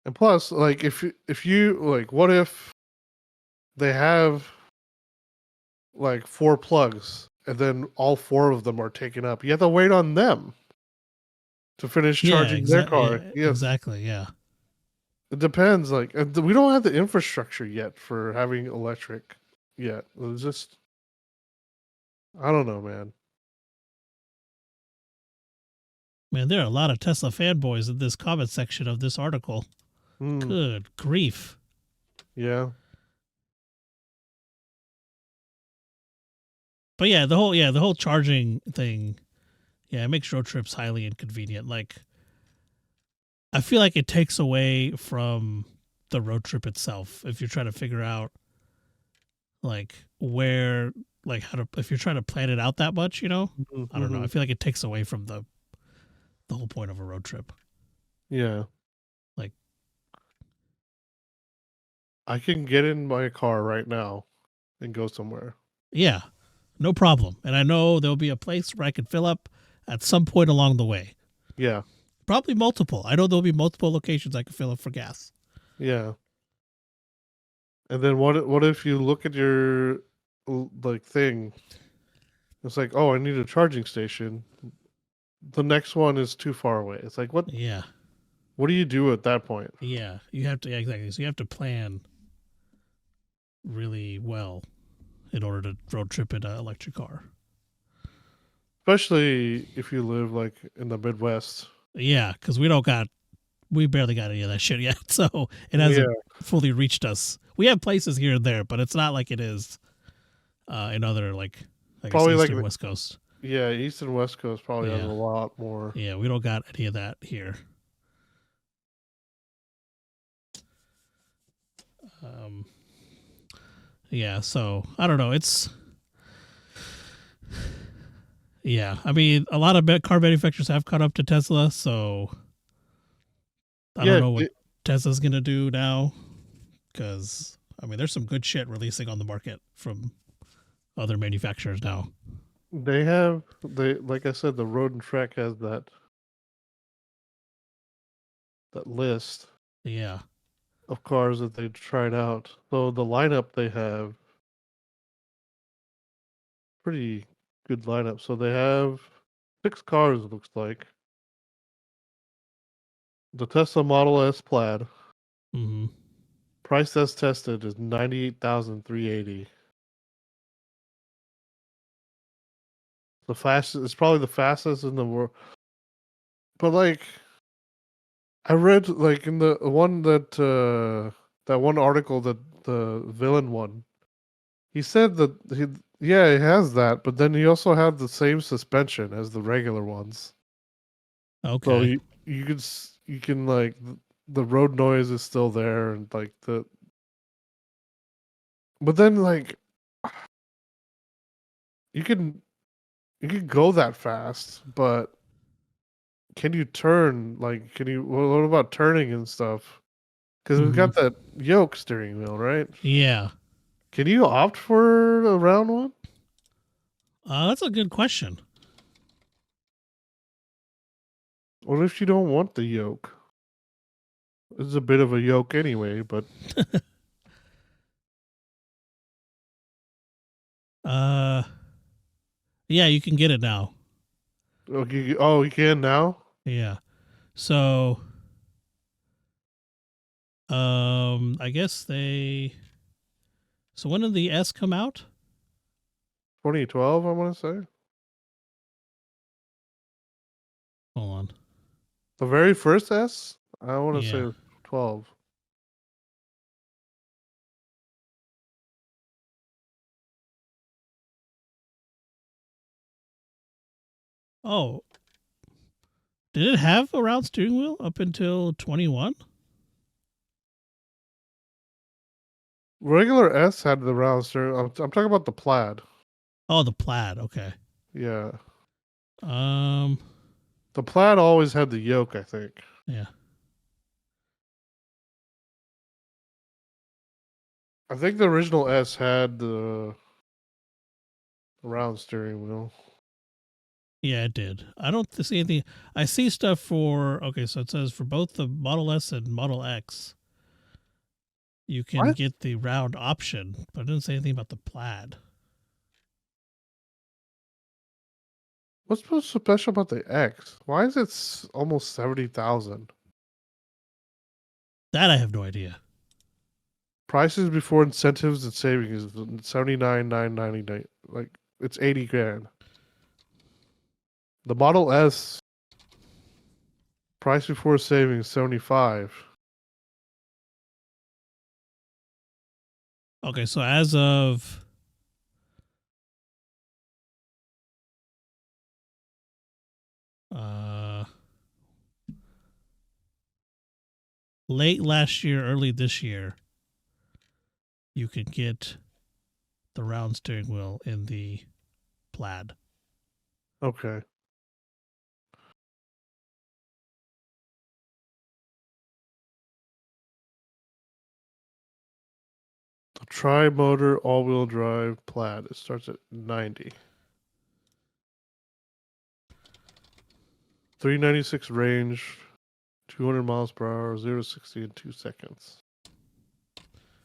And plus, like, if you like, what if they have like 4 plugs and then all 4 of them are taken up? You have to wait on them to finish Yeah, charging their exactly. car. Yeah, Yes, exactly. Yeah. it depends. Like, we don't have the infrastructure yet for having electric yet. It's just, I don't know, man. Man, there are a lot of Tesla fanboys in this comment section of this article. Hmm. Good grief. Yeah. But the whole charging thing, yeah, it makes road trips highly inconvenient. Like I feel like it takes away from the road trip itself if you're trying to figure out like where like how to if you're trying to plan it out that much, I don't know. Mm-hmm. I feel like it takes away from the whole point of a road trip. Yeah. Like, I can get in my car right now and go somewhere. yeah, no problem. And I know there'll be a place where I can fill up at some point along the way. Yeah. Probably multiple. I know there'll be multiple locations I can fill up for gas. Yeah. And then what if you look at your like thing? It's like, oh, I need a charging station. The next one is too far away. It's like, what? Yeah. What do you do at that point? Yeah. You have to, yeah, exactly. So you have to plan really well in order to road trip in an electric car. Especially if you live like in the Midwest. Yeah, because we barely got any of that shit yet. So it Yeah. hasn't fully reached us. We have places here and there, but it's not like it is in other, like, I guess, Probably like East and West Coast. yeah, East and West Coast probably has a Yeah. lot more. Yeah, we don't got any of that here. Um, yeah, so I don't know. Yeah, I mean, a lot of car manufacturers have caught up to Tesla, so I Yeah, don't know what Tesla's gonna do now, because I mean, there's some good shit releasing on the market from other manufacturers now. they like I said, the Road and Trek has that list Yeah, of cars that they tried out. So the lineup they have pretty good lineup. So they have 6 cars. It looks like the Tesla Model S Plaid, mm-hmm. price as tested, is 98,380. The fastest. It's probably the fastest in the world. But like, I read like in the one that one article that the villain one He said that yeah, it has that, but then he also had the same suspension as the regular ones. So Okay. you can like the road noise is still there and like but then like you can go that fast, but can you turn? Like, can you? What about turning and stuff? Because we've got that yoke steering wheel, right? Yeah. Can you opt for a round one? That's a good question. What if you don't want the yoke? It's a bit of a yoke anyway, but Uh, yeah, you can get it now. oh, you can now. Yeah. So, I guess they. So when did the S come out? 2012, I want to say. Hold on. The very first S, I want to Yeah. say 12. Oh, did it have a round steering wheel up until 21? Regular S had the round steering. I'm talking about the plaid. Oh, the plaid. Okay. Yeah, Um. the plaid always had the yoke, I think. Yeah. I think the original S had the round steering wheel. Yeah, it did. I don't see anything. I see stuff for. Okay, so it says for both the Model S and Model X, you can What? get the round option, but it didn't say anything about the plaid. What's so special about the X? Why is it almost 70,000? That I have no idea. Prices before incentives and savings is 79,999. Like it's 80 grand. The Model S price before savings 75. Okay, so as of uh late last year, early this year, you could get the round steering wheel in the plaid. Okay. The tri-motor all-wheel drive plaid. It starts at 90. 396 range, 200 miles per hour, 0 to 60 in 2 seconds.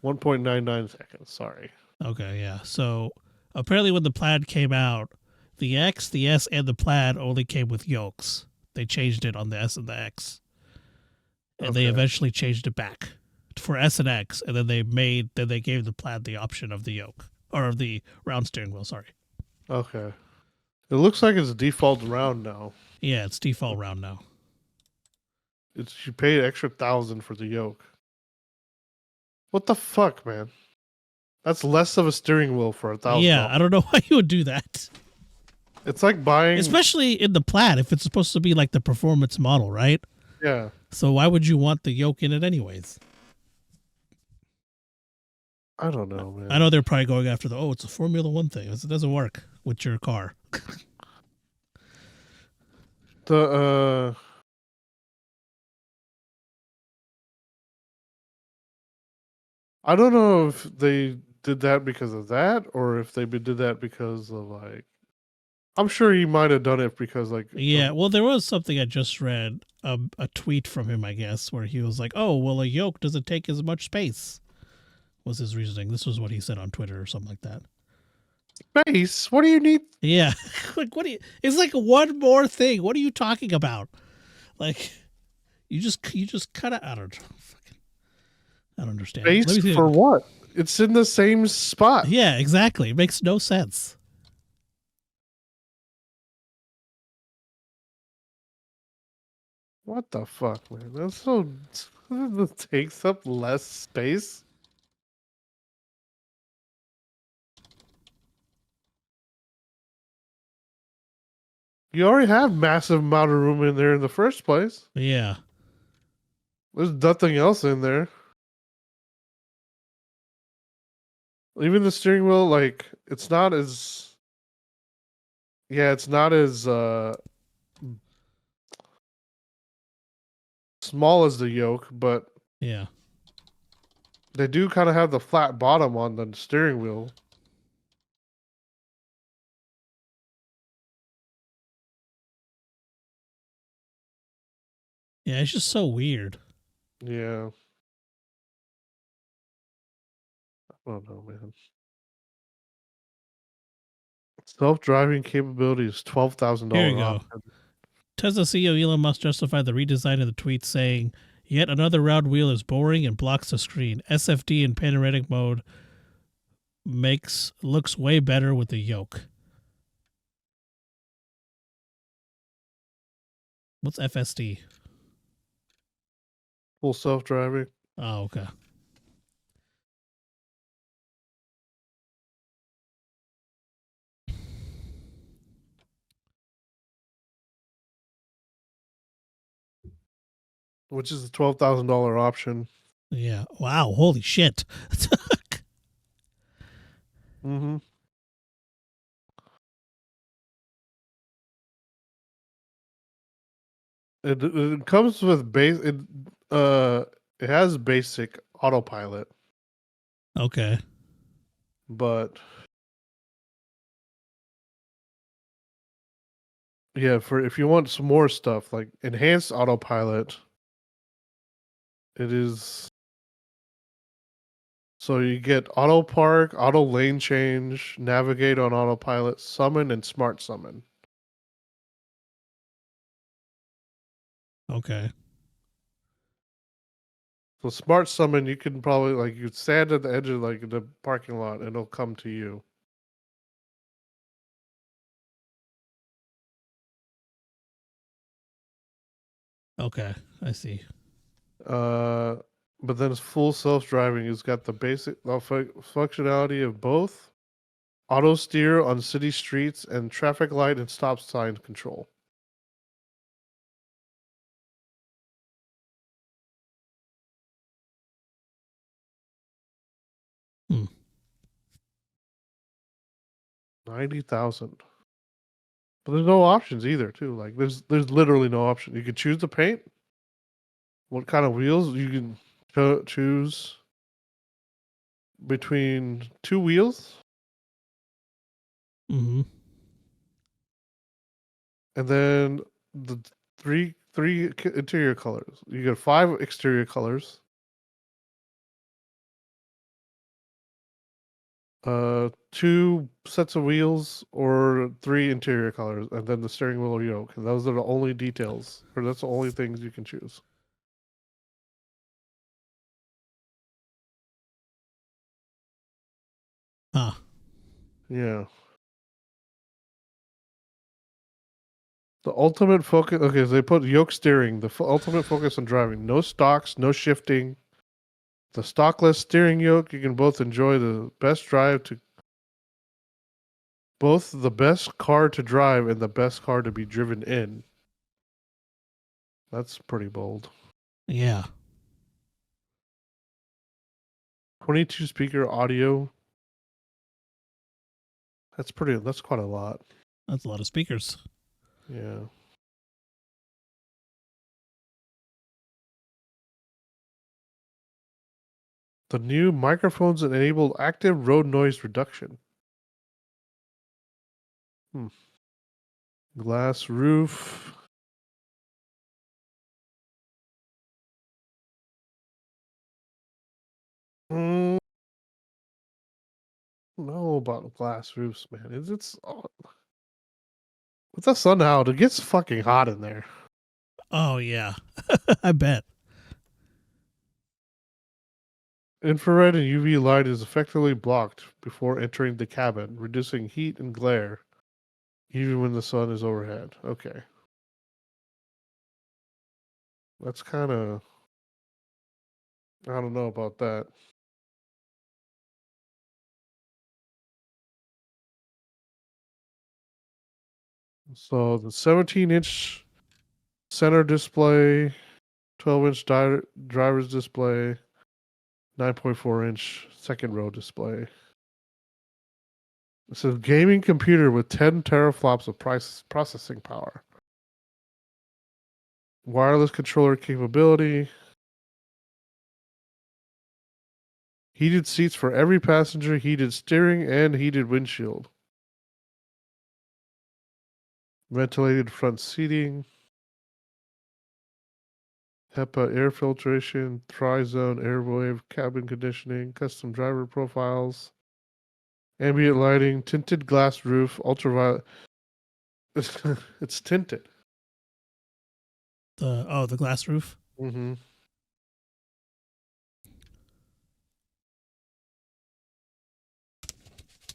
1.99 seconds, sorry. Okay, yeah. So apparently when the plaid came out, the X, the S, and the plaid only came with yokes. They changed it on the S and the X. And they Okay. eventually changed it back for S and X, and then they gave the plaid the option of the yoke or of the round steering wheel. Sorry. Okay. It looks like it's default round now. Yeah, it's default round now. You pay an extra 1,000 for the yoke. What the fuck, man? That's less of a steering wheel for $1,000. Yeah, I don't know why you would do that, It's like buying. especially in the plaid if it's supposed to be like the performance model, right? Yeah. So why would you want the yoke in it anyways? I don't know, man. I know they're probably going after it's a Formula One thing. It doesn't work with your car. The I don't know if they did that because of that or if they did that because of like. I'm sure he might have done it because like. Yeah, well, there was something I just read, a tweet from him, I guess, where he was like, "Oh, well, a yoke doesn't take as much space." Was his reasoning? This was what he said on Twitter or something like that. Space? What do you need? Yeah, like what do you? It's like one more thing. What are you talking about? Like, you just cut out. I don't know. I don't understand. Let me Space see. for what? It's in the same spot. Yeah, exactly. It makes no sense. What the fuck, man? That's so. That takes up less space. You already have massive amount of room in there in the first place. Yeah. There's nothing else in there. Even the steering wheel, like it's not as it's not as small as the yoke, but Yeah. they do kind of have the flat bottom on the steering wheel. Yeah, it's just so weird. Yeah. I don't know, man. Self-driving capability is Here we $12,000 go. option. Tesla CEO Elon Musk justified the redesign of the tweet, saying, "Yet another round wheel is boring and blocks the screen. SFD in panoramic mode looks way better with the yoke." What's FSD? Full self-driving. Oh, okay. Which is the $12,000 option. Yeah. Wow. Holy shit. Mm-hmm. It comes with base. It has basic autopilot, Okay. but yeah, for if you want some more stuff like enhanced autopilot, it is. So you get auto park, auto lane change, navigate on autopilot, summon, and smart summon. Okay. So smart summon, you can probably like you stand at the edge of like the parking lot, and it'll come to you. Okay. I see. But then it's full self driving. It's got the basic functionality of both auto steer on city streets and traffic light and stop sign control. Hmm. 90,000. But there's no options either, too. Like there's literally no option. You can choose the paint, what kind of wheels you can choose between two wheels, Mm-hmm. and then the three interior colors. You get 5 exterior colors. 2 sets of wheels or 3 interior colors, and then the steering wheel or yoke. And those are the only details, or that's the only things you can choose. Huh. Yeah. The ultimate focus. Okay, so they put yoke steering. The ultimate focus on driving. No stocks, no shifting. The stockless steering yoke. You can both enjoy the best drive to both the best car to drive and the best car to be driven in. That's pretty bold. Yeah. 22 speaker audio. That's pretty. That's quite a lot. That's a lot of speakers. Yeah. The new microphones enable active road noise reduction. Glass roof. Mm, know about glass roofs, man. It's with the sun out, it gets fucking hot in there. Oh, yeah. I bet. Infrared and UV light is effectively blocked before entering the cabin, reducing heat and glare, even when the sun is overhead. Okay. That's kind of. I don't know about that. So the 17-inch center display, 12-inch driver's display, 9.4-inch second row display. It says gaming computer with 10 teraflops of processing power. Wireless controller capability. Heated seats for every passenger, heated steering, and heated windshield. Ventilated front seating. HEPA air filtration, Tri-Zone airwave cabin conditioning, custom driver profiles, ambient lighting, tinted glass roof, ultraviolet. It's tinted. The glass roof. Mm-hmm.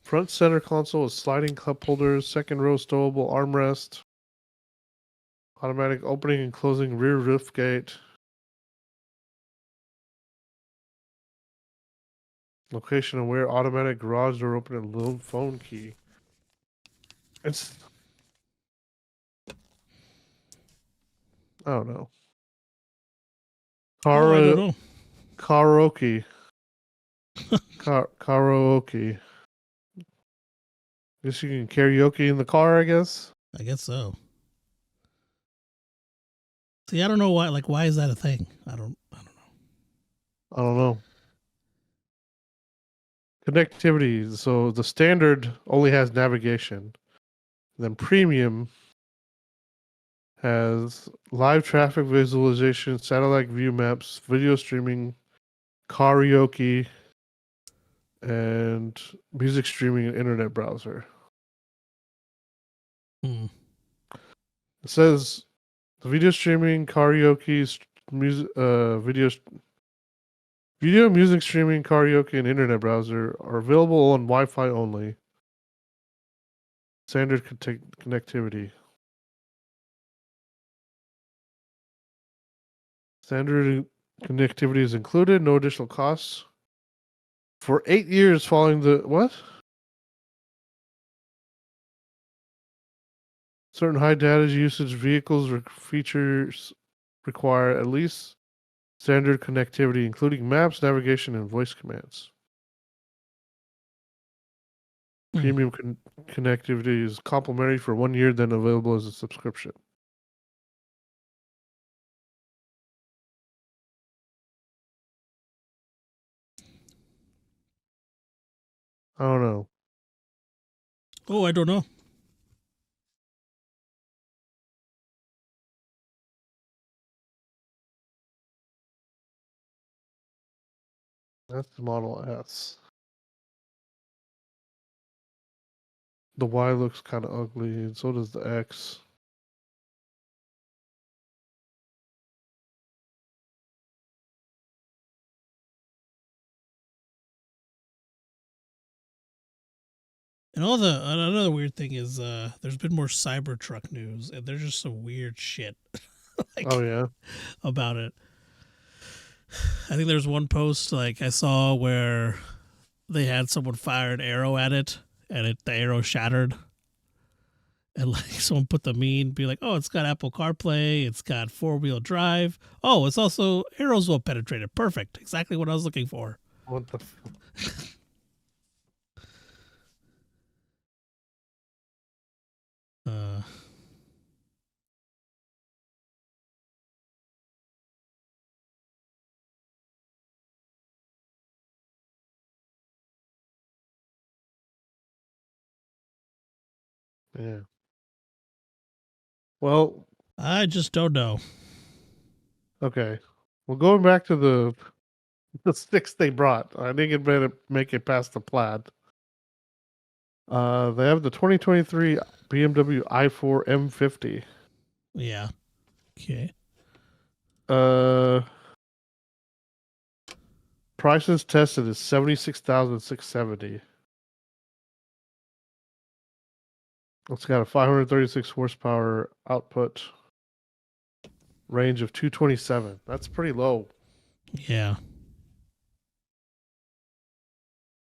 Front center console with sliding cup holders, second row stowable armrest, automatic opening and closing rear roof gate, location aware automatic garage door opener and little phone key. It's I don't know. I don't know. Karaoke. Karaoke. Guess you can karaoke in the car, I guess. I guess so. See, I don't know why. Like, why is that a thing? I don't know. I don't know. Connectivity. So the standard only has navigation. Then premium has live traffic visualization, satellite view maps, video streaming, karaoke, and music streaming and internet browser. Hmm. It says the video streaming, karaoke, music, video, music streaming, karaoke, and internet browser are available on Wi-Fi only. Standard connectivity. Standard connectivity is included, no additional costs. For 8 years following the what? Certain high data usage vehicles features require at least standard connectivity, including maps, navigation, and voice commands. Premium connectivity is complimentary for 1 year, then available as a subscription. I don't know. Oh, I don't know. That's the Model S. The Y looks kind of ugly, and so does the X. And another weird thing is there's been more Cybertruck news, and there's just some weird shit Oh yeah. about it. I think there's one post like I saw where they had someone fire an arrow at it, and the arrow shattered. And like someone put the meme, be like, "Oh, it's got Apple CarPlay, it's got 4-wheel drive. Oh, it's also arrows well penetrated. Perfect, exactly what I was looking for." What the? Uh, Yeah. Well, I just don't know. okay. Well, going back to the sticks they brought, I think it better make it past the plaid. They have the 2023 BMW i4 M50. Yeah. Okay. Prices tested is 76,670. It's got a 536 horsepower output, range of 227. That's pretty low. Yeah.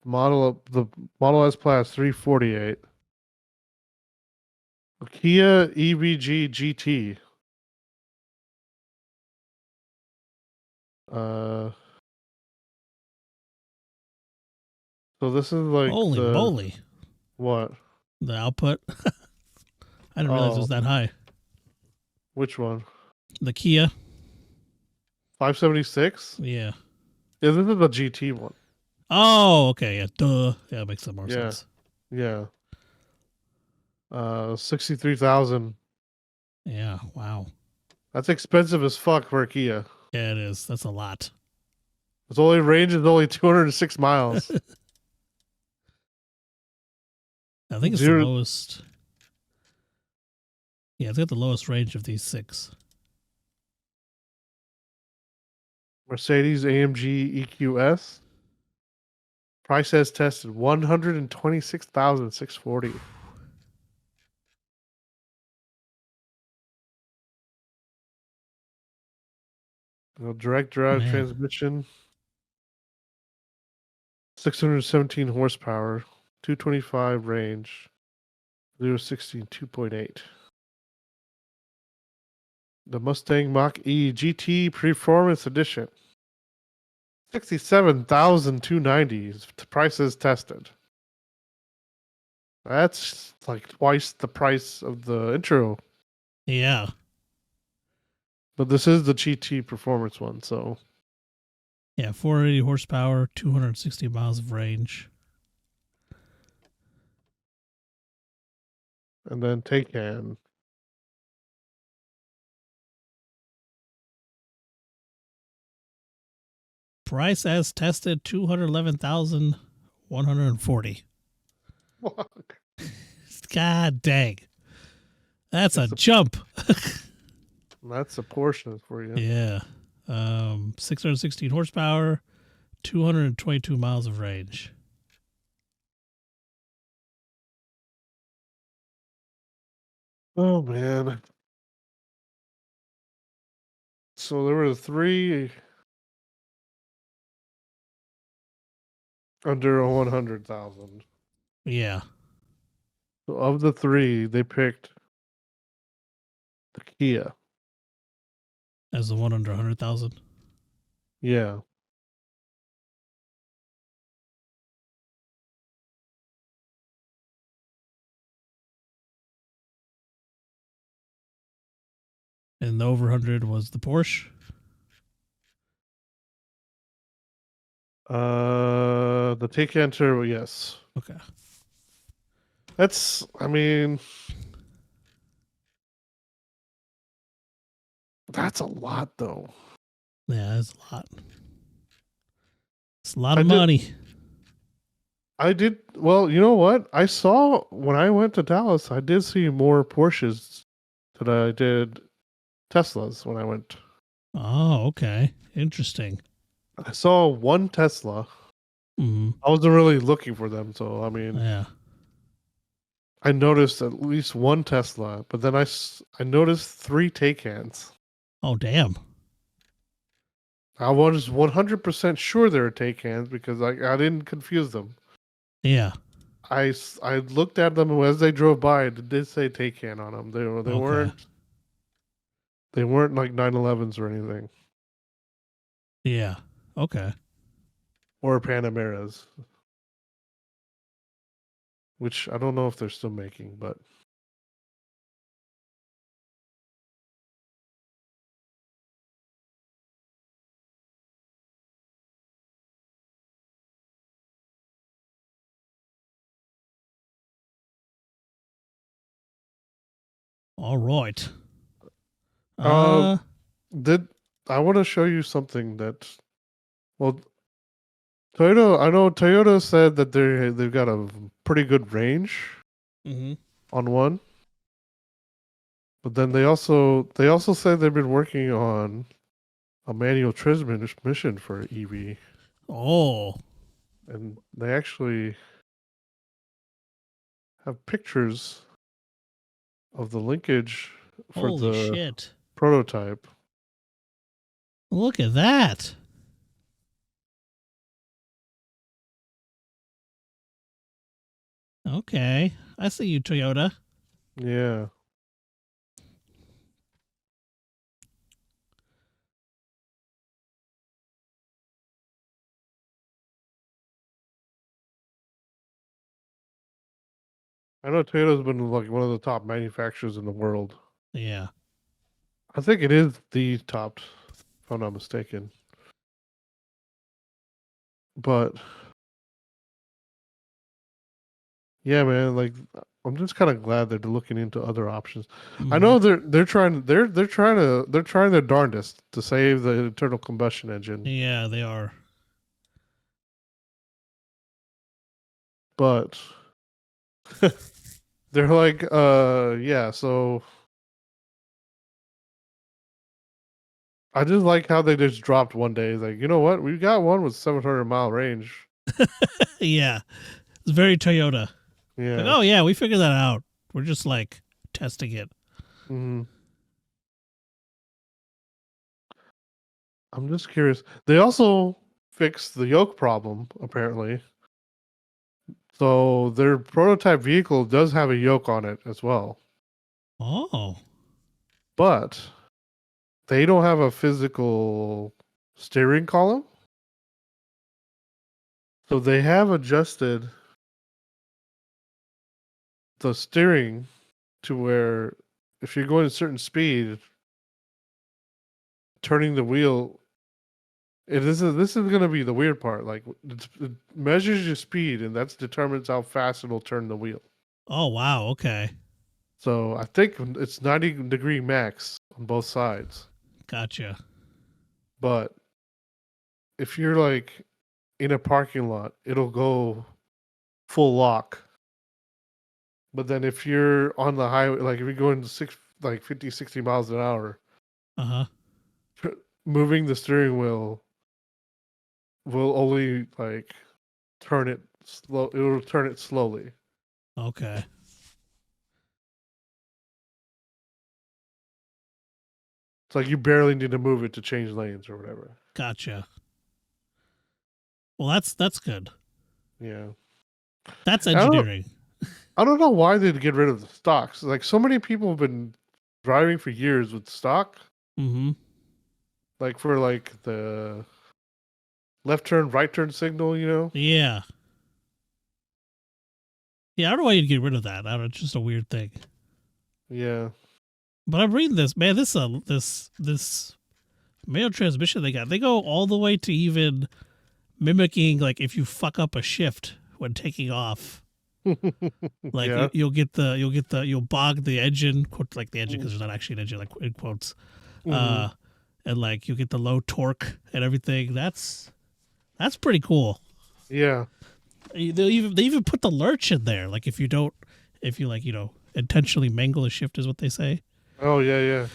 The Model S Plaid 348. Kia EVG GT. So this is like Holy the moly. what? The output. I didn't realize it Oh, was that high. which one? The Kia. 576? Yeah. Yeah, this is the GT one. Oh, okay. Yeah. Duh. Yeah, it makes some more Yeah. sense. Yeah. 63,000. Yeah. Wow. That's expensive as fuck for a Kia. Yeah, it is. That's a lot. Its only range is only 206 miles. I think it's the Zero. lowest. Yeah, it's got the lowest range of these 6. Mercedes AMG EQS. Price as tested 126,640. Direct drive Man. transmission. 617 horsepower. 225 range. 0-16 2.8. The Mustang Mach-E GT Performance Edition. 67,290. Price is tested. That's like twice the price of the intro. Yeah. But this is the GT Performance one, so Yeah, 480 horsepower, 260 miles of range. and then Taycan. Price as tested, 211,140. Fuck. God dang. That's a It's a- jump. That's a Porsche for you. Yeah. 616 horsepower, 222 miles of range. Oh man. So there were 3 under 100,000. Yeah. So of the 3, they picked the Kia. As the one under 100,000. Yeah. And the over 100 was the Porsche. The Taycan Turbo, yes. Okay. That's I mean that's a lot though. Yeah, that's a lot. It's a lot I of did money. I did well, you know what? I saw when I went to Dallas, I did see more Porsches than I did Teslas when I went. Oh, okay. Interesting. I saw one Tesla. Mm-hmm. I wasn't really looking for them, so I mean, Yeah. I noticed at least one Tesla, but then I noticed 3 Taycans. Oh, damn. I was 100% sure they were Taycans because I didn't confuse them. Yeah. I looked at them as they drove by. It did say Taycan on them. They Okay. weren't like 911s or anything, Yeah. Okay. or Panameras, which I don't know if they're still making, but All right. uh, did I want to show you something that well, Toyota. I know Toyota said that they've got a pretty good range Mm-hmm. on one, but then they also said they've been working on a manual transmission for EV, Oh. and they actually have pictures of the linkage for Holy the shit. prototype. Look at that. Okay. I see you, Toyota. Yeah. I know Toyota's been like one of the top manufacturers in the world. Yeah. I think it is the top, if I'm not mistaken. But yeah, man, like I'm just kind of glad that they're looking into other options. I Mhm. know they're trying their darndest to save the internal combustion engine, Yeah, they are. but they're like, yeah. So I just like how they just dropped one day. Like, you know what? We got one with 700-mile range. Yeah. It's very Toyota. Like, Yeah. oh yeah, we figured that out. We're just like testing it. Hmm. I'm just curious. They also fixed the yoke problem, apparently. So their prototype vehicle does have a yoke on it as well, Oh. but they don't have a physical steering column. So they have adjusted the steering to where if you're going a certain speed, turning the wheel. This is going to be the weird part. Like it measures your speed, and that determines how fast it'll turn the wheel. Oh wow. Okay. So I think it's 90-degree max on both sides. Gotcha. But if you're like in a parking lot, it'll go full lock. But then if you're on the highway, like if you're going 50, 60 miles an hour, Uh huh. moving the steering wheel will only like turn it slow. It'll turn it slowly. Okay. It's like you barely need to move it to change lanes or whatever. Gotcha. Well, that's good. Yeah. That's I don't engineering. I don't know why they'd get rid of the stocks. Like so many people have been driving for years with stock, Mm-hmm. like for like the left turn, right turn signal, you know? Yeah. Yeah. I don't know why you'd get rid of that. I don't know. It's just a weird thing. Yeah. But I'm reading this, man. This manual transmission they got. They go all the way to even mimicking like if you fuck up a shift when taking off. Like Yeah. you'll bog the engine, quote like the engine because there's not actually an engine, like in quotes, Mhm. and like you'll get the low torque and everything. That's pretty cool. Yeah. They even put the lurch in there. Like if you like intentionally mangle a shift is what they say, Oh yeah, yeah.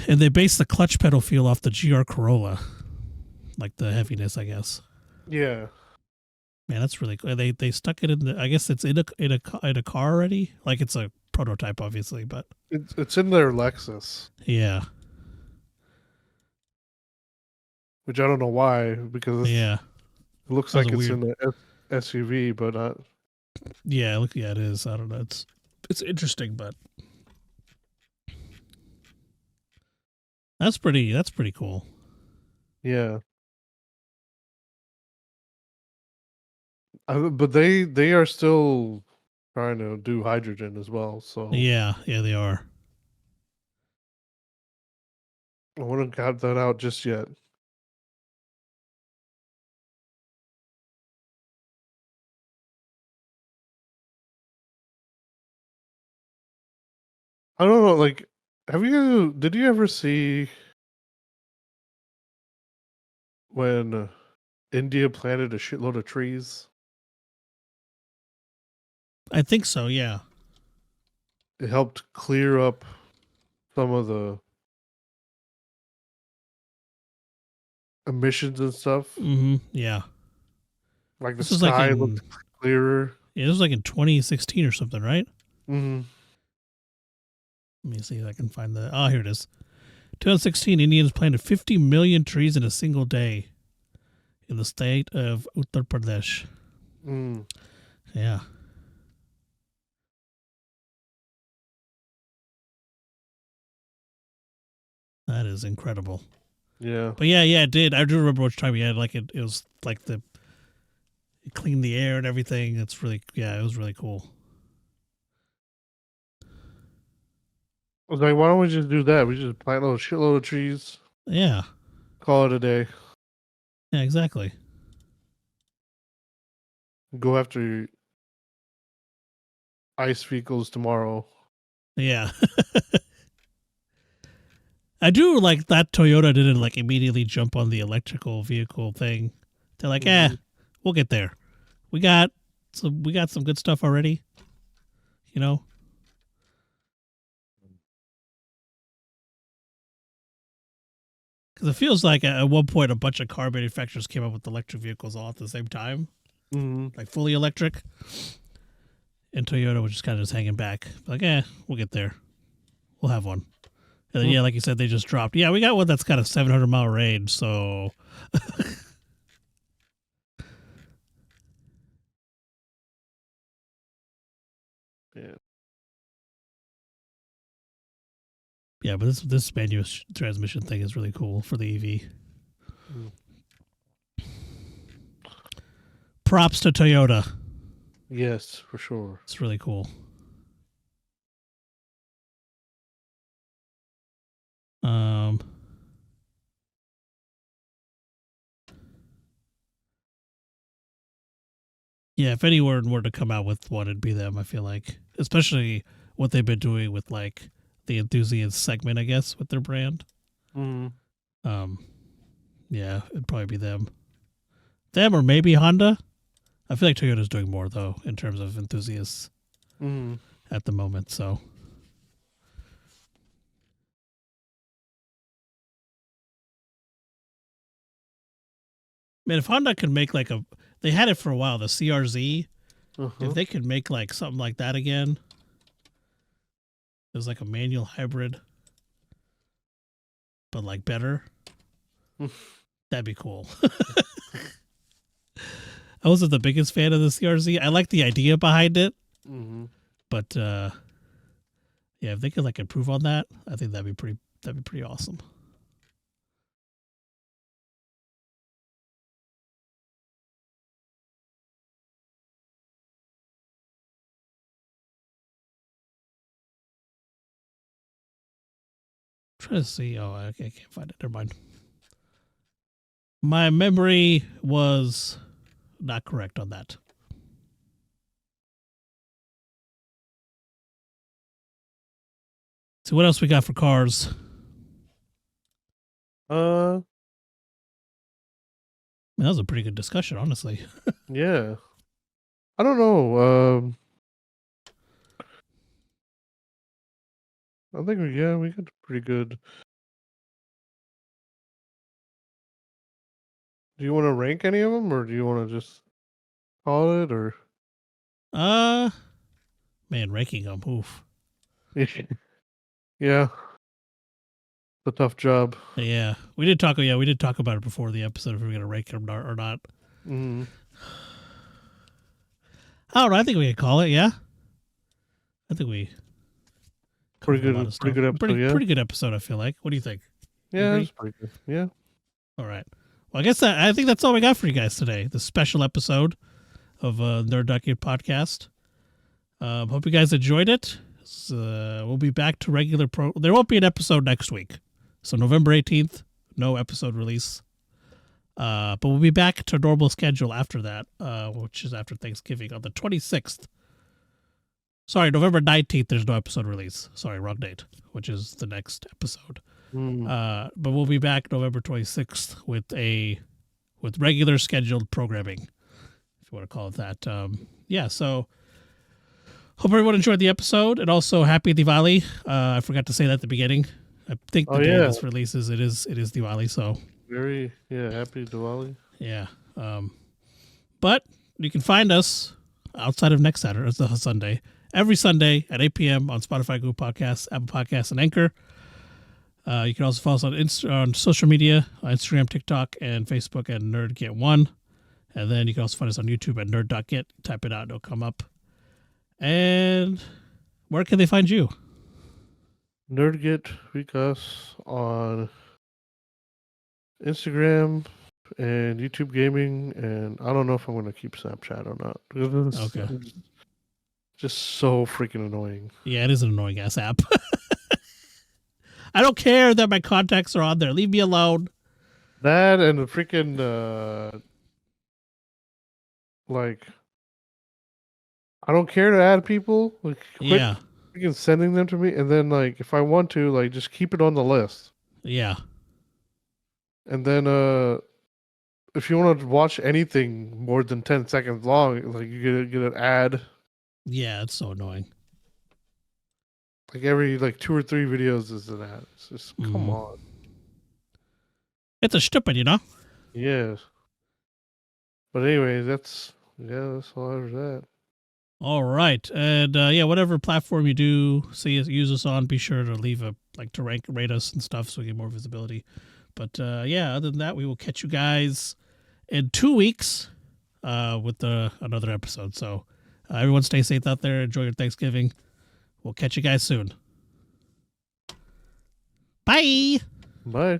and they base the clutch pedal feel off the GR Corolla, like the heaviness, I guess. Yeah. Man, that's really cool. They stuck it in the. I guess it's in a car already. Like it's a prototype, obviously, but It's in their Lexus, yeah, which I don't know why because yeah. it looks That was a like it's weird. in the SUV, but Yeah, look. Yeah, it is. I don't know. It's interesting, but that's pretty cool. yeah. But they are still trying to do hydrogen as well, so Yeah, yeah, they are. I wouldn't count that out just yet. I don't know, like, did you ever see when India planted a shitload of trees? I think so. Yeah. It helped clear up some of the emissions and stuff. Mm-hmm. Yeah. Like the This was like sky in looked clearer. yeah, this was like in 2016 or something, right? Hmm. Let me see if I can find the. Oh, here it is. 2016, Indians planted 50 million trees in a single day in the state of Uttar Pradesh. Mm. Yeah. That is incredible. Yeah. But yeah, it did. I do remember which time you had like it was like it cleaned the air and everything. It's really it was really cool. I was like, why don't we just do that? We just plant a little shitload of trees. Yeah. Call it a day. Yeah, exactly. Go after ice vehicles tomorrow. Yeah. I do like that Toyota didn't like immediately jump on the electrical vehicle thing. They're like, we'll get there. We got some good stuff already. You know? Because it feels like at one point a bunch of car manufacturers came up with electric vehicles all at the same time. Mm-hmm. Like fully electric. And Toyota was just kind of just hanging back. Like, we'll get there. We'll have one. And then, like you said, they just dropped. Yeah, we got one that's got a 700-mile range, so... Yeah. Yeah, but this manual transmission thing is really cool for the EV. Props to Toyota. Yes, for sure. It's really cool. Yeah, if anyone were to come out with one, it'd be them, I feel like. Especially what they've been doing with, like, the enthusiast segment, I guess, with their brand. Mm-hmm. Yeah, it'd probably be them. Them or maybe Honda. I feel like Toyota's doing more, though, in terms of enthusiasts at the moment, so... Man, if Honda could make like they had it for a while, the CRZ. If they could make like something like that again, it was like a manual hybrid, but like better. That'd be cool. I wasn't the biggest fan of the CRZ. I like the idea behind it, but yeah, if they could like improve on that, I think that'd be pretty awesome. Trying to see. Oh, I can't find it. Never mind. My memory was not correct on that. So what else we got for cars? Man, that was a pretty good discussion, honestly. Yeah. I don't know. I think we got pretty good. Do you want to rank any of them, or do you want to just call it, or? Man, ranking them. Oof. Yeah. It's a tough job. Yeah, we did talk about it before the episode if we were gonna rank them or not. Mm-hmm. I don't know. I think we could call it. Yeah. I think we. Pretty good episode. Pretty good episode. I feel like. What do you think? Yeah, it's pretty good. Yeah. All right. Well, I guess I think that's all we got for you guys today. The special episode of Nerd.get podcast. Hope you guys enjoyed it. We'll be back to regular There won't be an episode next week. So November 18th, no episode release. But we'll be back to normal schedule after that, which is after Thanksgiving on the 26th. Sorry, November 19th, there's no episode release. Sorry, wrong date, which is the next episode. But we'll be back November 26th with regular scheduled programming, if you want to call it that. So hope everyone enjoyed the episode, and also happy Diwali. I forgot to say that at the beginning. I think the day this releases, it is Diwali, so. Very, happy Diwali. Yeah. But you can find us outside of next Saturday, Sunday, every Sunday at 8 p.m. on Spotify, Google Podcasts, Apple Podcasts, and Anchor. You can also follow us on social media, Instagram, TikTok, and Facebook at NerdGet1. And then you can also find us on YouTube at nerd.get. Type it out, it'll come up. And where can they find you? NerdGet Vikas on Instagram and YouTube Gaming, and I don't know if I'm going to keep Snapchat or not. Because Okay. I'm just so freaking annoying. Yeah, it is an annoying ass app. I don't care that my contacts are on there. Leave me alone. That and the freaking like, I don't care to add people. Like, quit Yeah. freaking sending them to me, and then like, if I want to, like, just keep it on the list. Yeah. And then if you want to watch anything more than 10 seconds long, like, you get an ad. Yeah, it's so annoying. Like every like 2 or 3 videos is an ad. It's just come on. It's a stupid, you know? Yes. But anyway, that's all there's that. All right. And whatever platform you do use us on, be sure to leave rate us and stuff so we get more visibility. But other than that, we will catch you guys in 2 weeks with another episode. So everyone stay safe out there. Enjoy your Thanksgiving. We'll catch you guys soon. Bye. Bye.